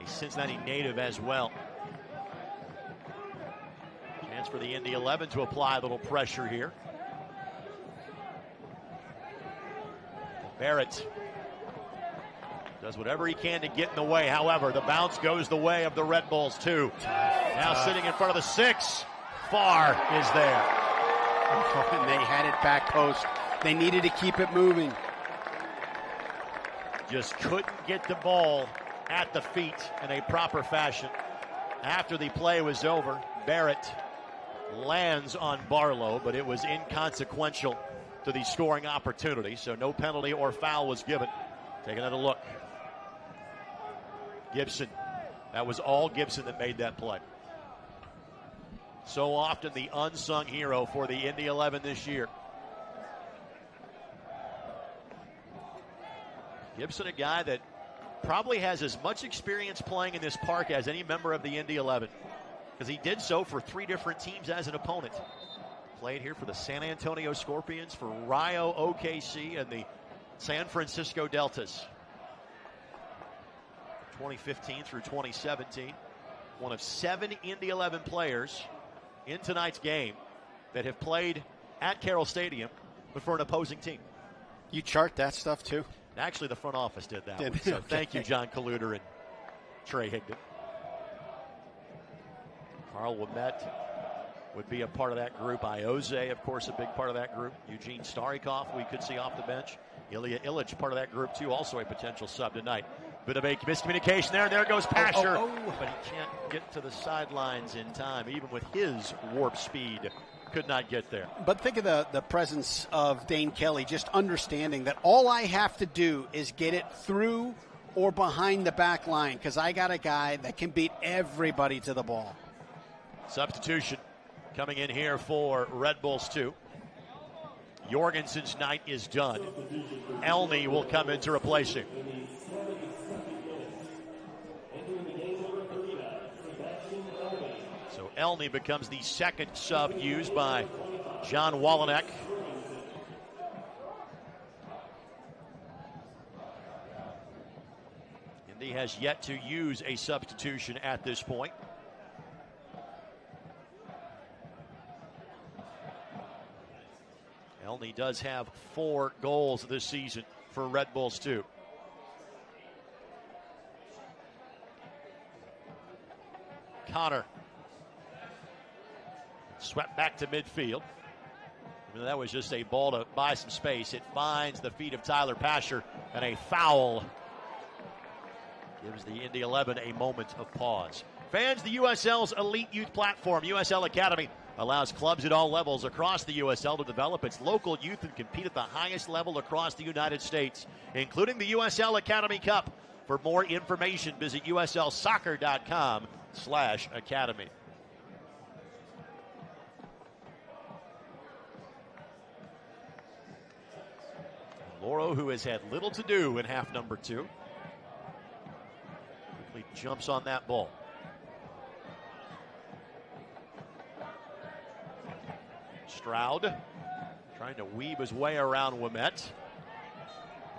a Cincinnati native as well. Chance for the Indy 11 to apply a little pressure here. Barrett does whatever he can to get in the way. However, the bounce goes the way of the Red Bulls too. Now sitting in front of the 6. Farr is there. And they had it back post. They needed to keep it moving. Just couldn't get the ball at the feet in a proper fashion. After the play was over, Barrett lands on Barlow, but it was inconsequential to the scoring opportunity, so no penalty or foul was given. Take another look. Gibson. That was all Gibson that made that play. So often the unsung hero for the Indy 11 this year. Gibson, a guy that probably has as much experience playing in this park as any member of the Indy 11, because he did so for 3 different teams as an opponent. Played here for the San Antonio Scorpions, for Rio OKC, and the San Francisco Deltas. 2015 through 2017. One of 7 Indy 11 players in tonight's game that have played at Carroll Stadium, but for an opposing team. You chart that stuff too? Actually, the front office did that one. So thank you, John Kaluder and Trey Higdon. Carl Ouimet would be a part of that group. Ioze, of course, a big part of that group. Eugene Starikov, we could see off the bench. Ilya Illich, part of that group, too, also a potential sub tonight. Bit of a miscommunication there. There goes Pasher. But he can't get to the sidelines in time, even with his warp speed. Could not get there. But think of the presence of Dane Kelly, just understanding that all I have to do is get it through or behind the back line, because I got a guy that can beat everybody to the ball. Substitution coming in here for Red Bulls 2. Jorgensen's night is done. Elney will come in to replace him. So Elney becomes the second sub used by John Walenek. Indy has yet to use a substitution at this point. Elney does have 4 goals this season for Red Bulls 2. Connor swept back to midfield. I mean, that was just a ball to buy some space. It finds the feet of Tyler Pasher, and a foul Gives the Indy 11 a moment of pause. Fans, the USL's elite youth platform, USL Academy, allows clubs at all levels across the USL to develop its local youth and compete at the highest level across the United States, including the USL Academy Cup. For more information, visit uslsoccer.com/academy. Loro, who has had little to do in half number 2, quickly jumps on that ball. Stroud trying to weave his way around Ouimet.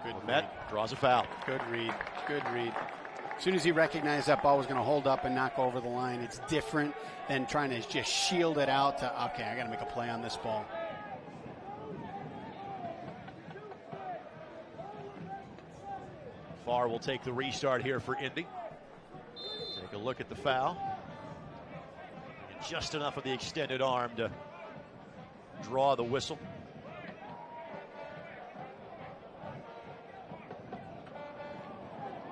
Ouimet draws a foul. Good read. Good read. As soon as he recognized that ball was going to hold up and knock over the line, it's different than trying to just shield it out to, okay, I got to make a play on this ball. Farr will take the restart here for Indy. Take a look at the foul. And just enough of the extended arm to draw the whistle.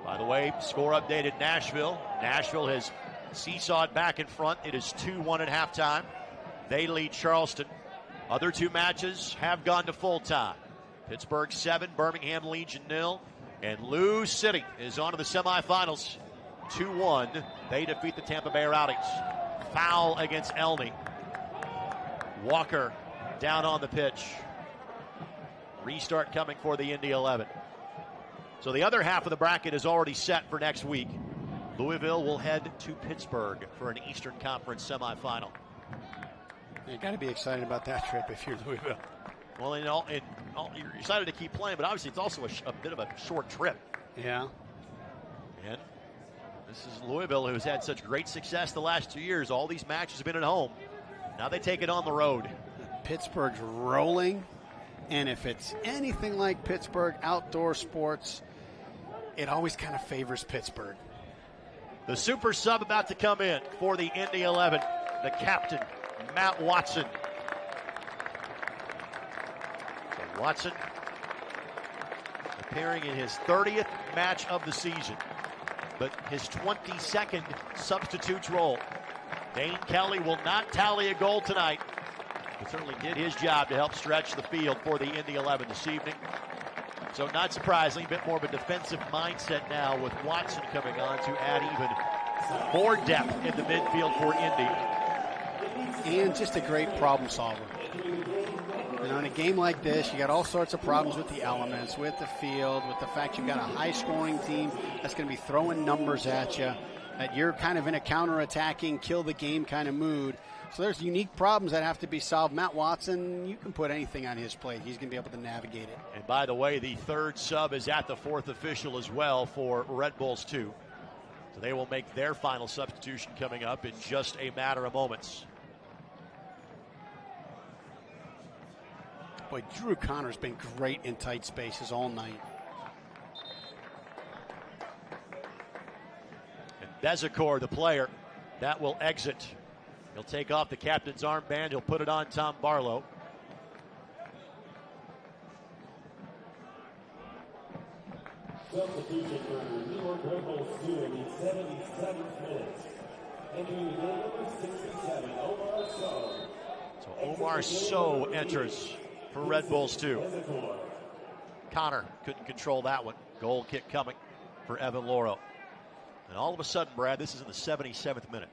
By the way, score updated Nashville. Nashville has seesawed back in front. It is 2-1 at halftime. They lead Charleston. Other 2 matches have gone to full time. Pittsburgh 7, Birmingham Legion 0. And Lou City is on to the semifinals. 2-1. They defeat the Tampa Bay Rowdies. Foul against Elney. Walker down on the pitch. Restart coming for the Indy 11. So the other half of the bracket is already set for next week. Louisville will head to Pittsburgh for an Eastern Conference semifinal. You got to be excited about that trip if you're Louisville. Well, you're excited to keep playing, but obviously it's also a bit of a short trip. Yeah. And this is Louisville, who's had such great success the last 2 years. All these matches have been at home. Now they take it on the road. Pittsburgh's rolling, and if it's anything like Pittsburgh outdoor sports, it always kind of favors Pittsburgh. The super sub about to come in for the Indy 11, the captain, Matt Watson. So Watson appearing in his 30th match of the season, but his 22nd substitutes role. Dane Kelly will not tally a goal tonight, but certainly did his job to help stretch the field for the Indy 11 this evening. So not surprisingly, a bit more of a defensive mindset now with Watson coming on to add even more depth in the midfield for Indy. And just a great problem solver. You know, in a game like this, you got all sorts of problems with the elements, with the field, with the fact you've got a high-scoring team that's going to be throwing numbers at you, that you're kind of in a counter-attacking, kill-the-game kind of mood. So there's unique problems that have to be solved. Matt Watson, you can put anything on his plate. He's going to be able to navigate it. And by the way, the 3rd sub is at the 4th official as well for Red Bulls 2. So they will make their final substitution coming up in just a matter of moments. Boy, Drew Connor's been great in tight spaces all night. And Bezecourt, the player, that will exit. He'll take off the captain's armband. He'll put it on Tom Barlow. Substitution for New York Red Bulls 2 in the 77th minute. Entering the game number 67, Omar Sow. So Omar Sow enters for Red Bulls 2. Connor couldn't control that one. Goal kick coming for Evan Loro. And all of a sudden, Brad, this is in the 77th minute.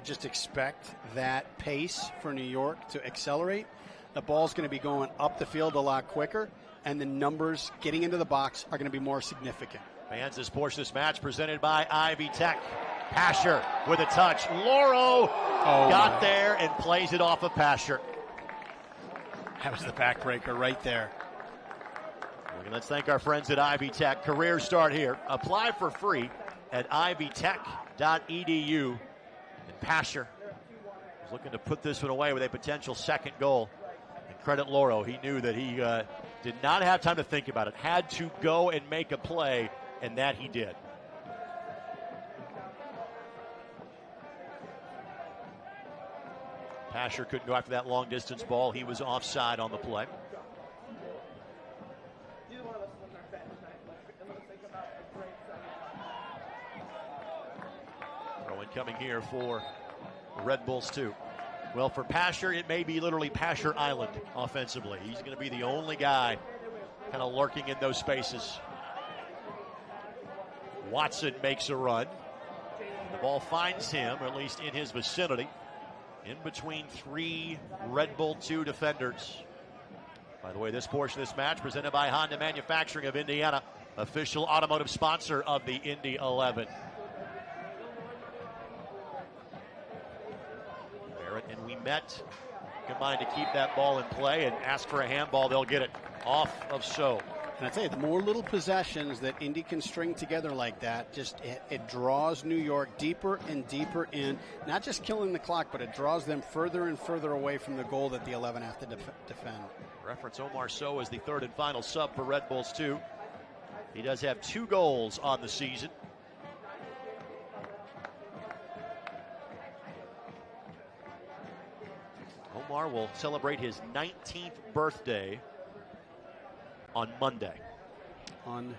Just expect that pace for New York to accelerate. The ball's going to be going up the field a lot quicker, and the numbers getting into the box are going to be more significant. Fans, this portion of this match presented by Ivy Tech. Pasher with a touch. Loro got there and plays it off of Pasher. That was the backbreaker right there. And let's thank our friends at Ivy Tech. Career start here. Apply for free at ivytech.edu. And Pasher was looking to put this one away with a potential second goal. And credit Loro. He knew that he did not have time to think about it. Had to go and make a play, and that he did. Pasher couldn't go after that long distance ball. He was offside on the play. coming here for Red Bulls 2. Well, for Pasher, it may be literally Pasher Island offensively. He's going to be the only guy kind of lurking in those spaces. Watson makes a run. The ball finds him, or at least in his vicinity, in between 3 Red Bull 2 defenders. By the way, this portion of this match presented by Honda Manufacturing of Indiana, official automotive sponsor of the Indy 11. Barrett and Ouimet combined to keep that ball in play and ask for a handball. They'll get it off of So. And I tell you, the more little possessions that Indy can string together like that, just it draws New York deeper and deeper in, not just killing the clock, but it draws them further and further away from the goal that the 11 have to defend. Reference Omar So as the third and final sub for Red Bulls 2. He does have 2 goals on the season. Omar will celebrate his 19th birthday on Monday. Unreal.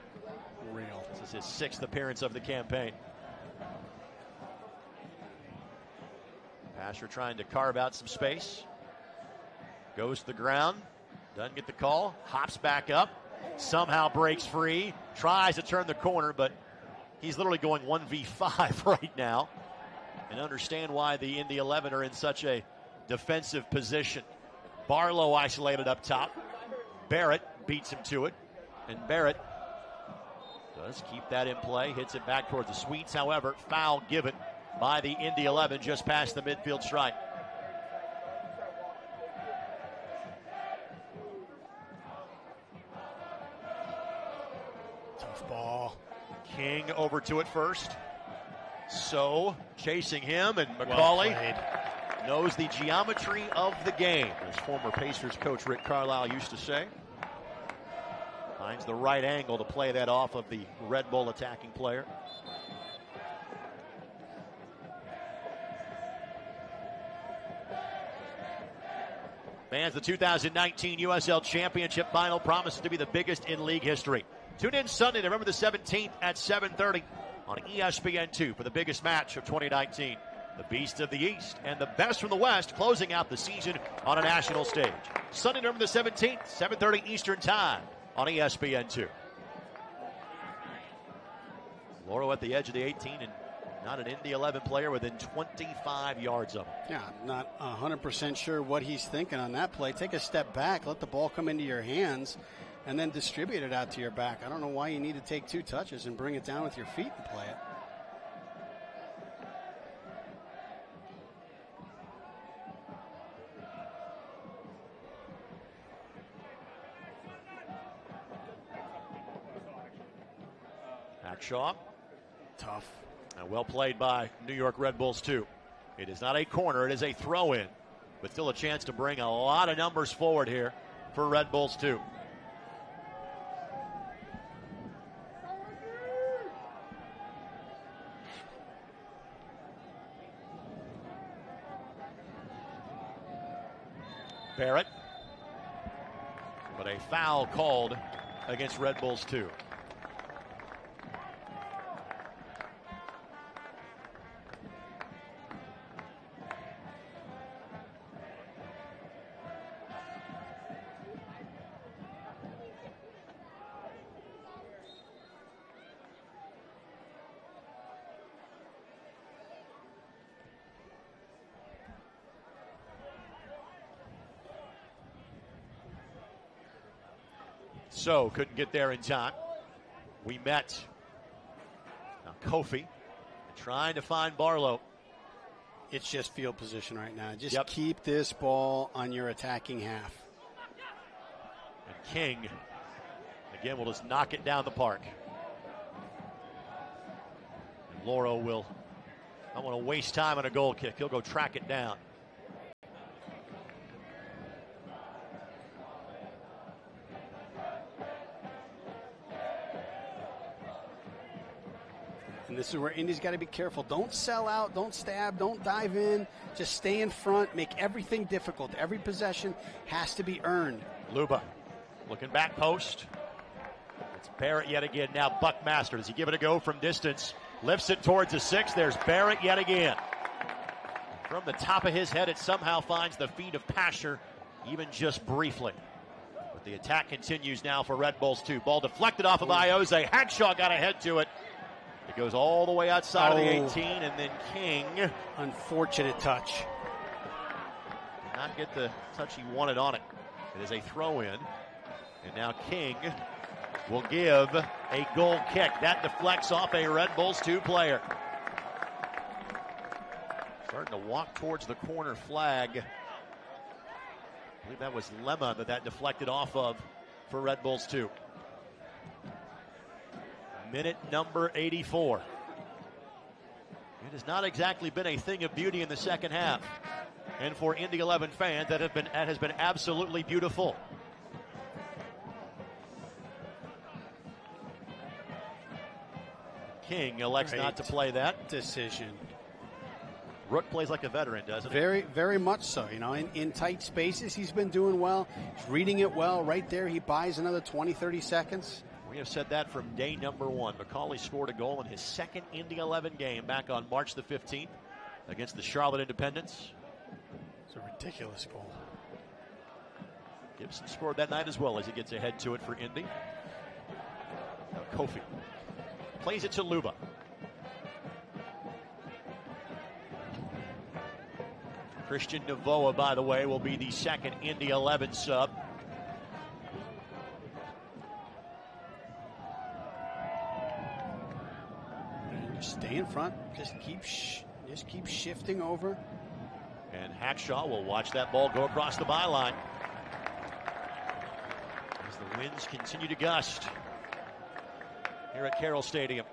This is his 6th appearance of the campaign. Pasher trying to carve out some space. Goes to the ground. Doesn't get the call. Hops back up. Somehow breaks free. Tries to turn the corner, but he's literally going 1v5 right now. And understand why the Indy 11 are in such a defensive position. Barlow isolated up top. Barrett beats him to it. And Barrett does keep that in play. Hits it back towards the Sweets. However, foul given by the Indy 11 just past the midfield stripe. Tough ball. King over to it first. So chasing him, and McCauley knows the geometry of the game, as former Pacers coach Rick Carlisle used to say. Finds the right angle to play that off of the Red Bull attacking player. Fans, the 2019 USL Championship Final promises to be the biggest in league history. Tune in Sunday, November the 17th at 7:30 on ESPN2 for the biggest match of 2019. The Beast of the East and the best from the West closing out the season on a national stage. Sunday, November the 17th, 7:30 Eastern Time on ESPN2. Lauro at the edge of the 18 and not an Indy 11 player within 25 yards of him. Yeah, not 100% sure what he's thinking on that play. Take a step back, let the ball come into your hands, and then distribute it out to your back. I don't know why you need to take 2 touches and bring it down with your feet and play it. Hackshaw. Tough. And well played by New York Red Bulls 2. It is not a corner, it is a throw-in. But still a chance to bring a lot of numbers forward here for Red Bulls 2. Barrett. But a foul called against Red Bulls 2. So couldn't get there in time. We met. Now Kofi trying to find Barlow. It's just field position right now. Just keep this ball on your attacking half. And King, again, will just knock it down the park. And Lauro will not want to waste time on a goal kick. He'll go track it down. And this is where Indy's got to be careful. Don't sell out, don't stab, don't dive in. Just stay in front, make everything difficult. Every possession has to be earned. Luba looking back post. It's Barrett yet again. Now Buckmaster. Does he give it a go from distance? Lifts it towards the 6. There's Barrett yet again. From the top of his head, it somehow finds the feet of Pasher, even just briefly. But the attack continues now for Red Bulls 2. Ball deflected off of Ioze. Hackshaw got ahead to it. It goes all the way outside of the 18, and then King. Unfortunate touch. Did not get the touch he wanted on it. It is a throw-in. And now King will give a goal kick. That deflects off a Red Bulls 2 player. Starting to walk towards the corner flag. I believe that was Lemma that deflected off of for Red Bulls 2. Minute number 84. It has not exactly been a thing of beauty in the second half. And for Indy 11 fans, that has been absolutely beautiful. King elects not to play that. Decision. Rook plays like a veteran, doesn't he? Very, very much so. You know, in tight spaces, he's been doing well. He's reading it well. Right there, he buys another 20, 30 seconds. We have said that from day number 1. McCauley scored a goal in his second Indy 11 game back on March the 15th against the Charlotte Independents. It's a ridiculous goal. Gibson scored that night as well as he gets ahead to it for Indy. Now Kofi plays it to Luba. Christian Novoa, by the way, will be the second Indy 11 sub. Stay in front. Just keep shifting over. And Hackshaw will watch that ball go across the byline as the winds continue to gust here at Carroll Stadium.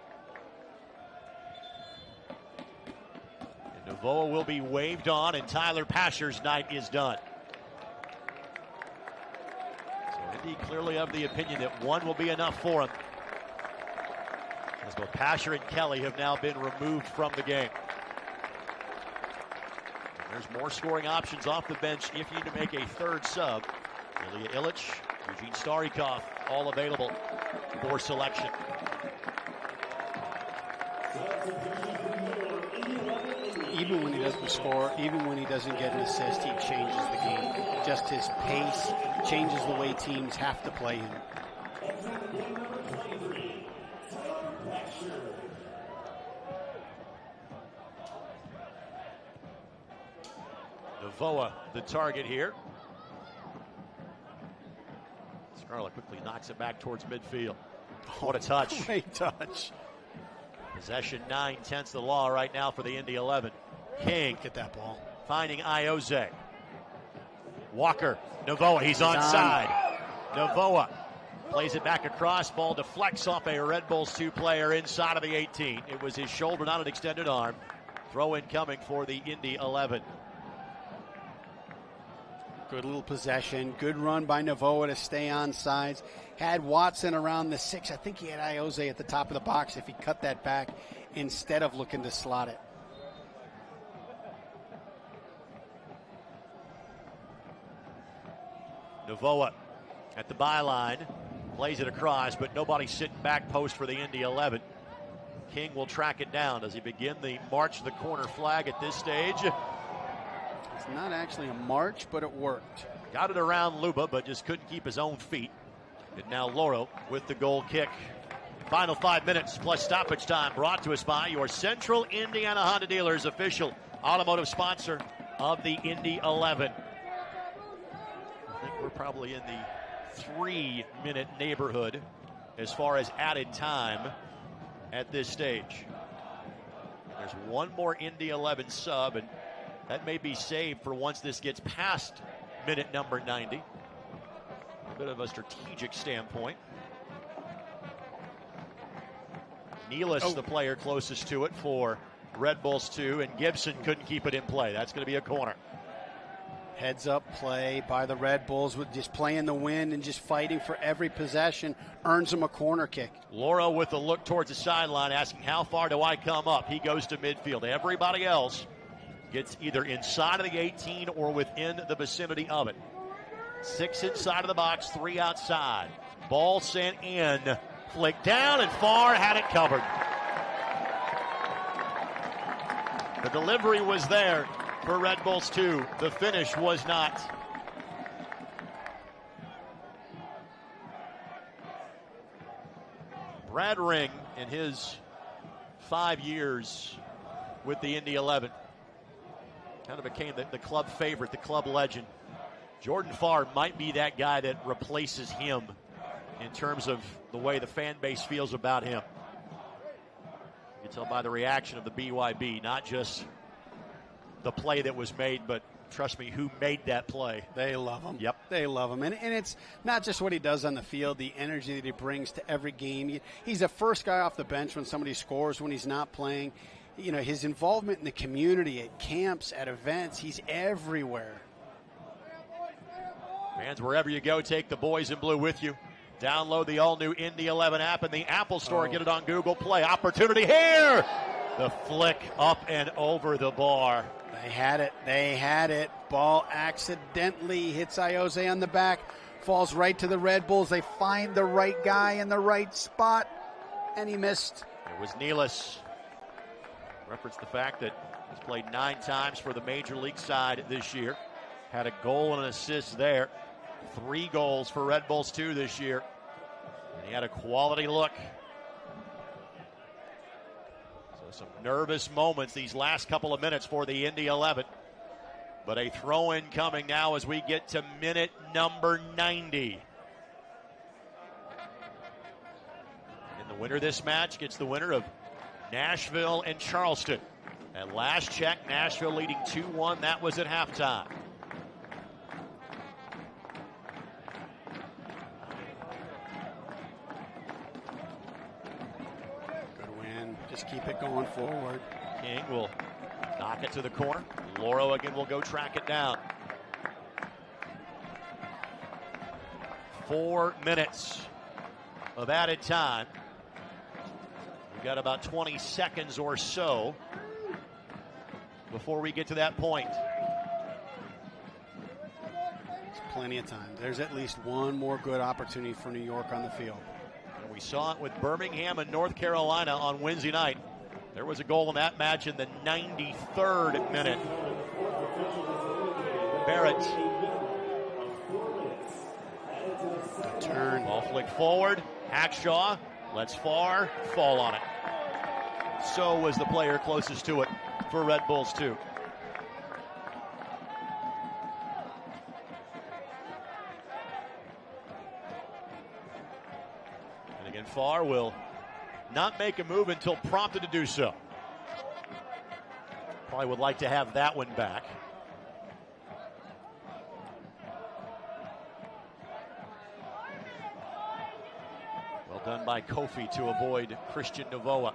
And Novoa will be waved on, and Tyler Pasher's night is done. So Indy clearly of the opinion that one will be enough for him, as both Pasher and Kelly have now been removed from the game. And there's more scoring options off the bench if you need to make a third sub. Ilya Illich, Eugene Starikov, all available for selection. Even when he doesn't score, even when he doesn't get an assist, he changes the game. Just his pace changes the way teams have to play him. Novoa, the target here. Scarlett quickly knocks it back towards midfield. What a touch. Great touch. Possession 9/10 the law right now for the Indy 11. King at that ball. Finding Ioze. Walker. Novoa, he's onside. Novoa plays it back across. Ball deflects off a Red Bulls 2 player inside of the 18. It was his shoulder, not an extended arm. Throw in coming for the Indy 11. Good little possession. Good run by Novoa to stay on sides. Had Watson around the 6. I think he had Ioze at the top of the box if he cut that back instead of looking to slot it. Novoa at the byline. Plays it across, but nobody sitting back post for the Indy 11. King will track it down. Does he begin the march to the corner flag at this stage? It's not actually a march, but it worked. Got it around Luba, but just couldn't keep his own feet. And now Loro with the goal kick. Final 5 minutes plus stoppage time, brought to us by your Central Indiana Honda Dealers, official automotive sponsor of the Indy 11. I think we're probably in the 3-minute neighborhood as far as added time at this stage. And there's one more Indy 11 sub, and that may be saved for once this gets past minute number 90. A bit of a strategic standpoint. Nealis, the player closest to it for Red Bulls 2, and Gibson couldn't keep it in play. That's going to be a corner. Heads up play by the Red Bulls with just playing the wind and just fighting for every possession earns them a corner kick. Laura with a look towards the sideline, asking how far do I come up? He goes to midfield. Everybody else gets either inside of the 18 or within the vicinity of it. 6 inside of the box, 3 outside. Ball sent in, flicked down and far, had it covered. The delivery was there for Red Bulls 2. The finish was not. Brad Ring, in his 5 years with the Indy 11, kind of became the club favorite, the club legend. Jordan Farr might be that guy that replaces him in terms of the way the fan base feels about him. You can tell by the reaction of the BYB, not just the play that was made, but trust me, who made that play. They love him. Yep. They love him. And it's not just what he does on the field, the energy that he brings to every game. He's the first guy off the bench when somebody scores, when he's not playing. You know, his involvement in the community, at camps, at events, he's everywhere. Fans, wherever you go, take the boys in blue with you. Download the all-new Indy 11 app in the Apple Store. Get it on Google Play. Opportunity here. The flick up and over the bar. They had it. They had it. Ball accidentally hits Iose on the back. Falls right to the Red Bulls. They find the right guy in the right spot. And he missed. It was Nealis. Reference the fact that he's played 9 times for the Major League side this year. Had a goal and an assist there. 3 goals for Red Bulls 2 this year. And he had a quality look. So some nervous moments these last couple of minutes for the Indy 11. But a throw-in coming now as we get to minute number 90. And the winner of this match gets the winner of Nashville and Charleston. At last check, Nashville leading 2-1. That was at halftime. Just keep it going forward. King will knock it to the corner. Loro again will go track it down. 4 minutes of added time. We've got about 20 seconds or so before we get to that point. It's plenty of time. There's at least one more good opportunity for New York on the field. We saw it with Birmingham and North Carolina on Wednesday night. There was a goal in that match in the 93rd minute. Barrett. Good turn. Ball flick forward. Hackshaw lets Farr fall on it. So was the player closest to it for Red Bulls 2. Farr will not make a move until prompted to do so. Probably would like to have that one back. Well done by Kofi to avoid Christian Novoa.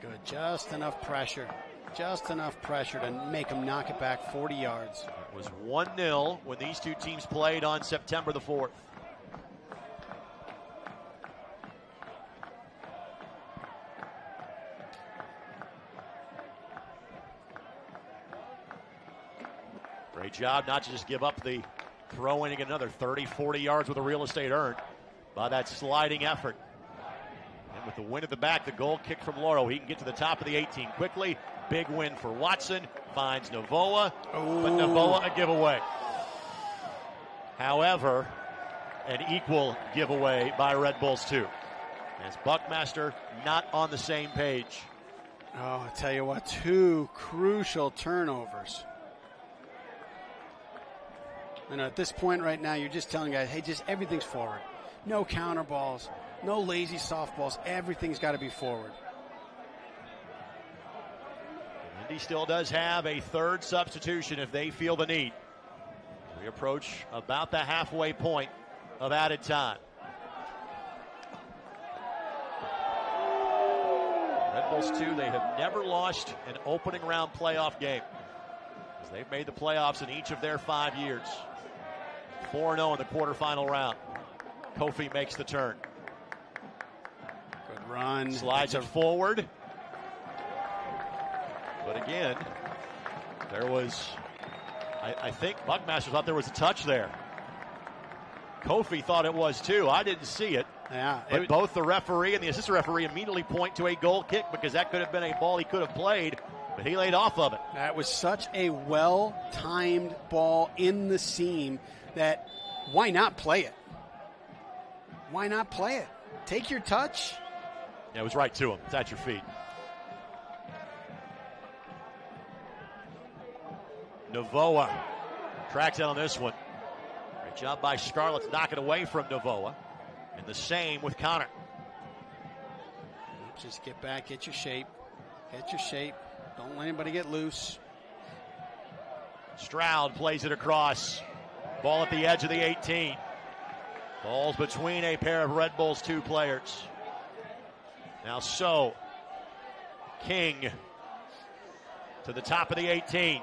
Good, just enough pressure. Just enough pressure to make him knock it back 40 yards. It was 1-0 when these two teams played on September the 4th. Great job not to just give up the throw in and get another 30, 40 yards with the real estate earned by that sliding effort. And with the win at the back, the goal kick from Loro. He can get to the top of the 18 quickly. Big win for Watson. Finds Novoa, but Novoa a giveaway. However, an equal giveaway by Red Bulls 2. As Buckmaster not on the same page. Oh, I tell you what, 2 crucial turnovers. And at this point right now, you're just telling guys, hey, just everything's forward. No counter balls, no lazy softballs. Everything's got to be forward. Indy still does have a 3rd substitution if they feel the need. We approach about the halfway point of added time. Red Bulls 2, they have never lost an opening round playoff game, as they've made the playoffs in each of their 5 years. 4-0 in the quarterfinal round. Kofi makes the turn. Good run. Slides it forward. But again, there was, I think Buckmaster thought there was a touch there. Kofi thought it was too. I didn't see it. Yeah, But both the referee and the assistant referee immediately point to a goal kick because that could have been a ball he could have played, but he laid off of it. That was such a well-timed ball in the seam that why not play it? Why not play it? Take your touch. Yeah, it was right to him. It's at your feet. Novoa tracks out on this one. Great job by Scarlett to knock it away from Novoa. And the same with Connor. Just get back, get your shape. Get your shape. Don't let anybody get loose. Stroud plays it across. Ball at the edge of the 18. Ball's between a pair of Red Bulls 2 players. Now King to the top of the 18.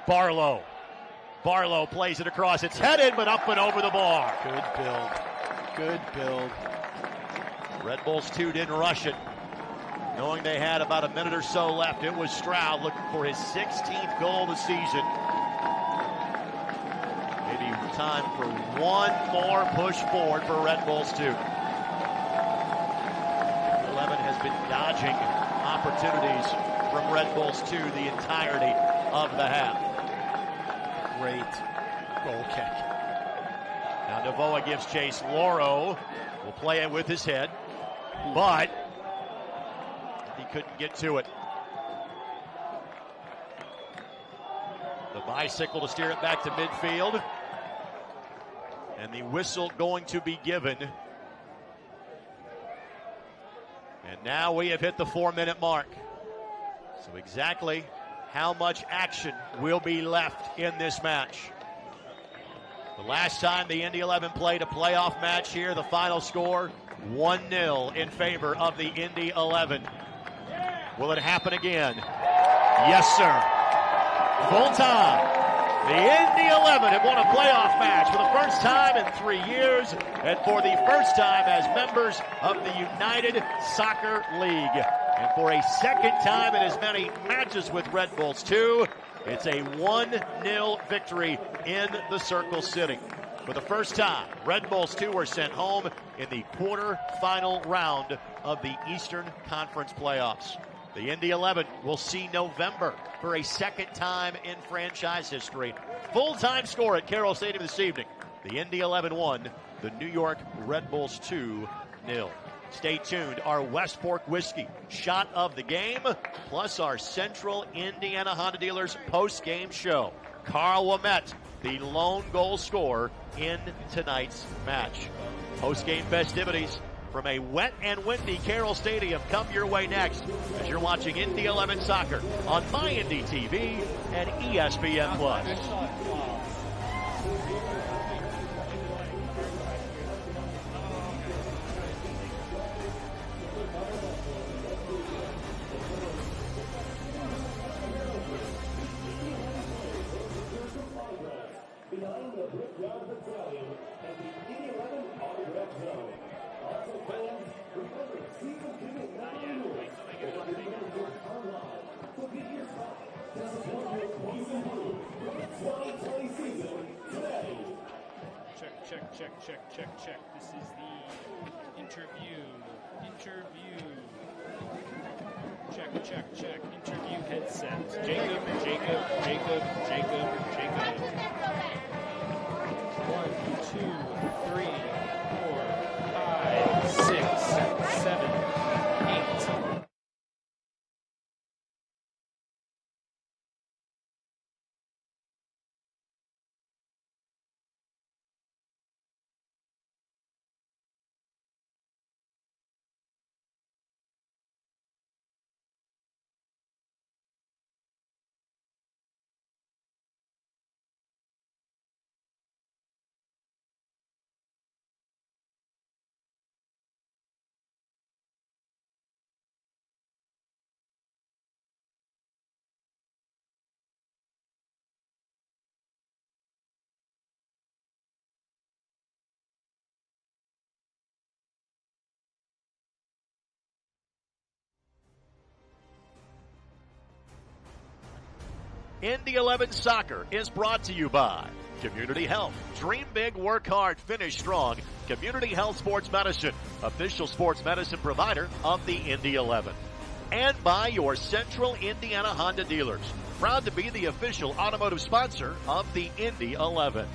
Barlow plays it across. It's headed, but up and over the bar. Good build. Good build. Red Bulls 2 didn't rush it. Knowing they had about a minute or so left, it was Stroud looking for his 16th goal of the season. Maybe time for one more push forward for Red Bulls 2. 11 has been dodging opportunities from Red Bulls 2 the entirety of the half. Great goal kick. Now Novoa gives chase. Loro will play it with his head, but he couldn't get to it. The bicycle to steer it back to midfield. And the whistle going to be given. And now we have hit the 4-minute mark. So exactly how much action will be left in this match. The last time the Indy 11 played a playoff match here, the final score 1-0 in favor of the Indy 11. Will it happen again? Yes, sir. Full time. The Indy 11 have won a playoff match for the first time in 3 years and for the first time as members of the United Soccer League. And for a second time in as many matches with Red Bulls 2, it's a 1-0 victory in the Circle City. For the first time, Red Bulls 2 were sent home in the quarterfinal round of the Eastern Conference playoffs. The Indy 11 will see November for a second time in franchise history. Full-time score at Carroll Stadium this evening. The Indy 11 won, the New York Red Bulls 2-0. Stay tuned. Our West Fork Whiskey shot of the game, plus our Central Indiana Honda Dealers post-game show. Carl Wamette, the lone goal scorer in tonight's match. Post-game festivities from a wet and windy Carroll Stadium come your way next as you're watching Indy 11 Soccer on MyIndy TV and ESPN+. Behind the Brickyard Battalion and the Indy 11 autograph zone. Also fans, remember, season ticket not renewed. It's available online. So get your spot to support your boys and blue for the 2020 season today. Check. This is the interview. Check. Interview headset. Jacob. 1, 2, 3, 4, 5, 6, 7, 8. Indy 11 Soccer is brought to you by Community Health. Dream big, work hard, finish strong. Community Health Sports Medicine, official sports medicine provider of the Indy 11. And by your Central Indiana Honda dealers. Proud to be the official automotive sponsor of the Indy 11.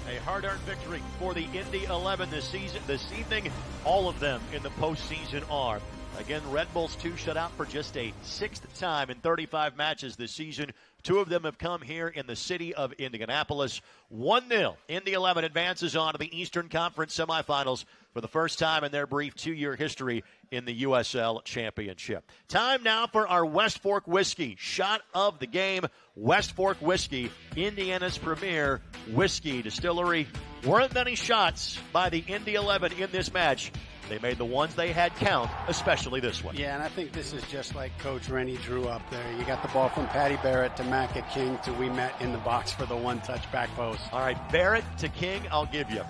A hard-earned victory for the Indy 11 this evening. All of them in the postseason are. Again, Red Bulls 2 shut out for just a 6th time in 35 matches this season. 2 of them have come here in the city of Indianapolis. 1-0. Indy 11 advances on to the Eastern Conference semifinals for the first time in their brief 2-year history in the USL Championship. Time now for our West Fork Whiskey shot of the game. West Fork Whiskey, Indiana's premier whiskey distillery. Weren't many shots by the Indy 11 in this match. They made the ones they had count, especially this one. Yeah, and I think this is just like Coach Rennie drew up there. You got the ball from Patty Barrett to Macca King to we met in the box for the one-touch back post. All right, Barrett to King, I'll give you.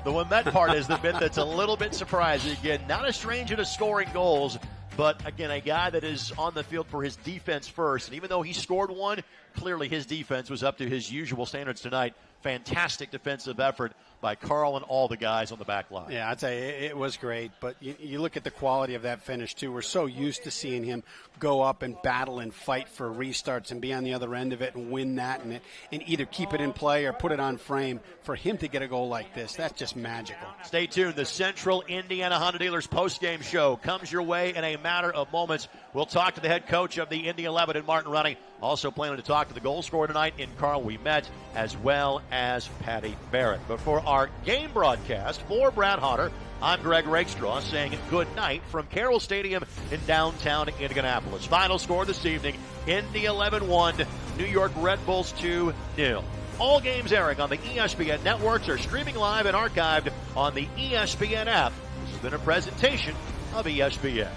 The one that part is the bit that's a little bit surprising. Again, not a stranger to scoring goals, but again, a guy that is on the field for his defense first. And even though he scored one, clearly his defense was up to his usual standards tonight. Fantastic defensive effort by Carl and all the guys on the back line. Yeah, I'd say it was great, but you look at the quality of that finish, too. We're so used to seeing him go up and battle and fight for restarts and be on the other end of it and win that and either keep it in play or put it on frame. For him to get a goal like this, that's just magical. Stay tuned. The Central Indiana Honda Dealers postgame show comes your way in a matter of moments. We'll talk to the head coach of the Indy 11 in Martin Running. Also planning to talk to the goal scorer tonight in Carl We Met, as well as Patty Barrett. But for our game broadcast, for Brad Hodder, I'm Greg Rakestraw saying good night from Carroll Stadium in downtown Indianapolis. Final score this evening, Indy 11-1, New York Red Bulls 2-0. All games airing on the ESPN networks are streaming live and archived on the ESPN app. This has been a presentation of ESPN.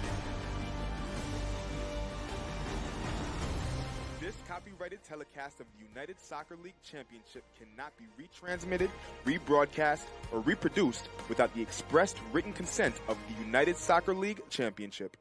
Copyrighted telecast of the United Soccer League Championship cannot be retransmitted, rebroadcast, or reproduced without the expressed written consent of the United Soccer League Championship.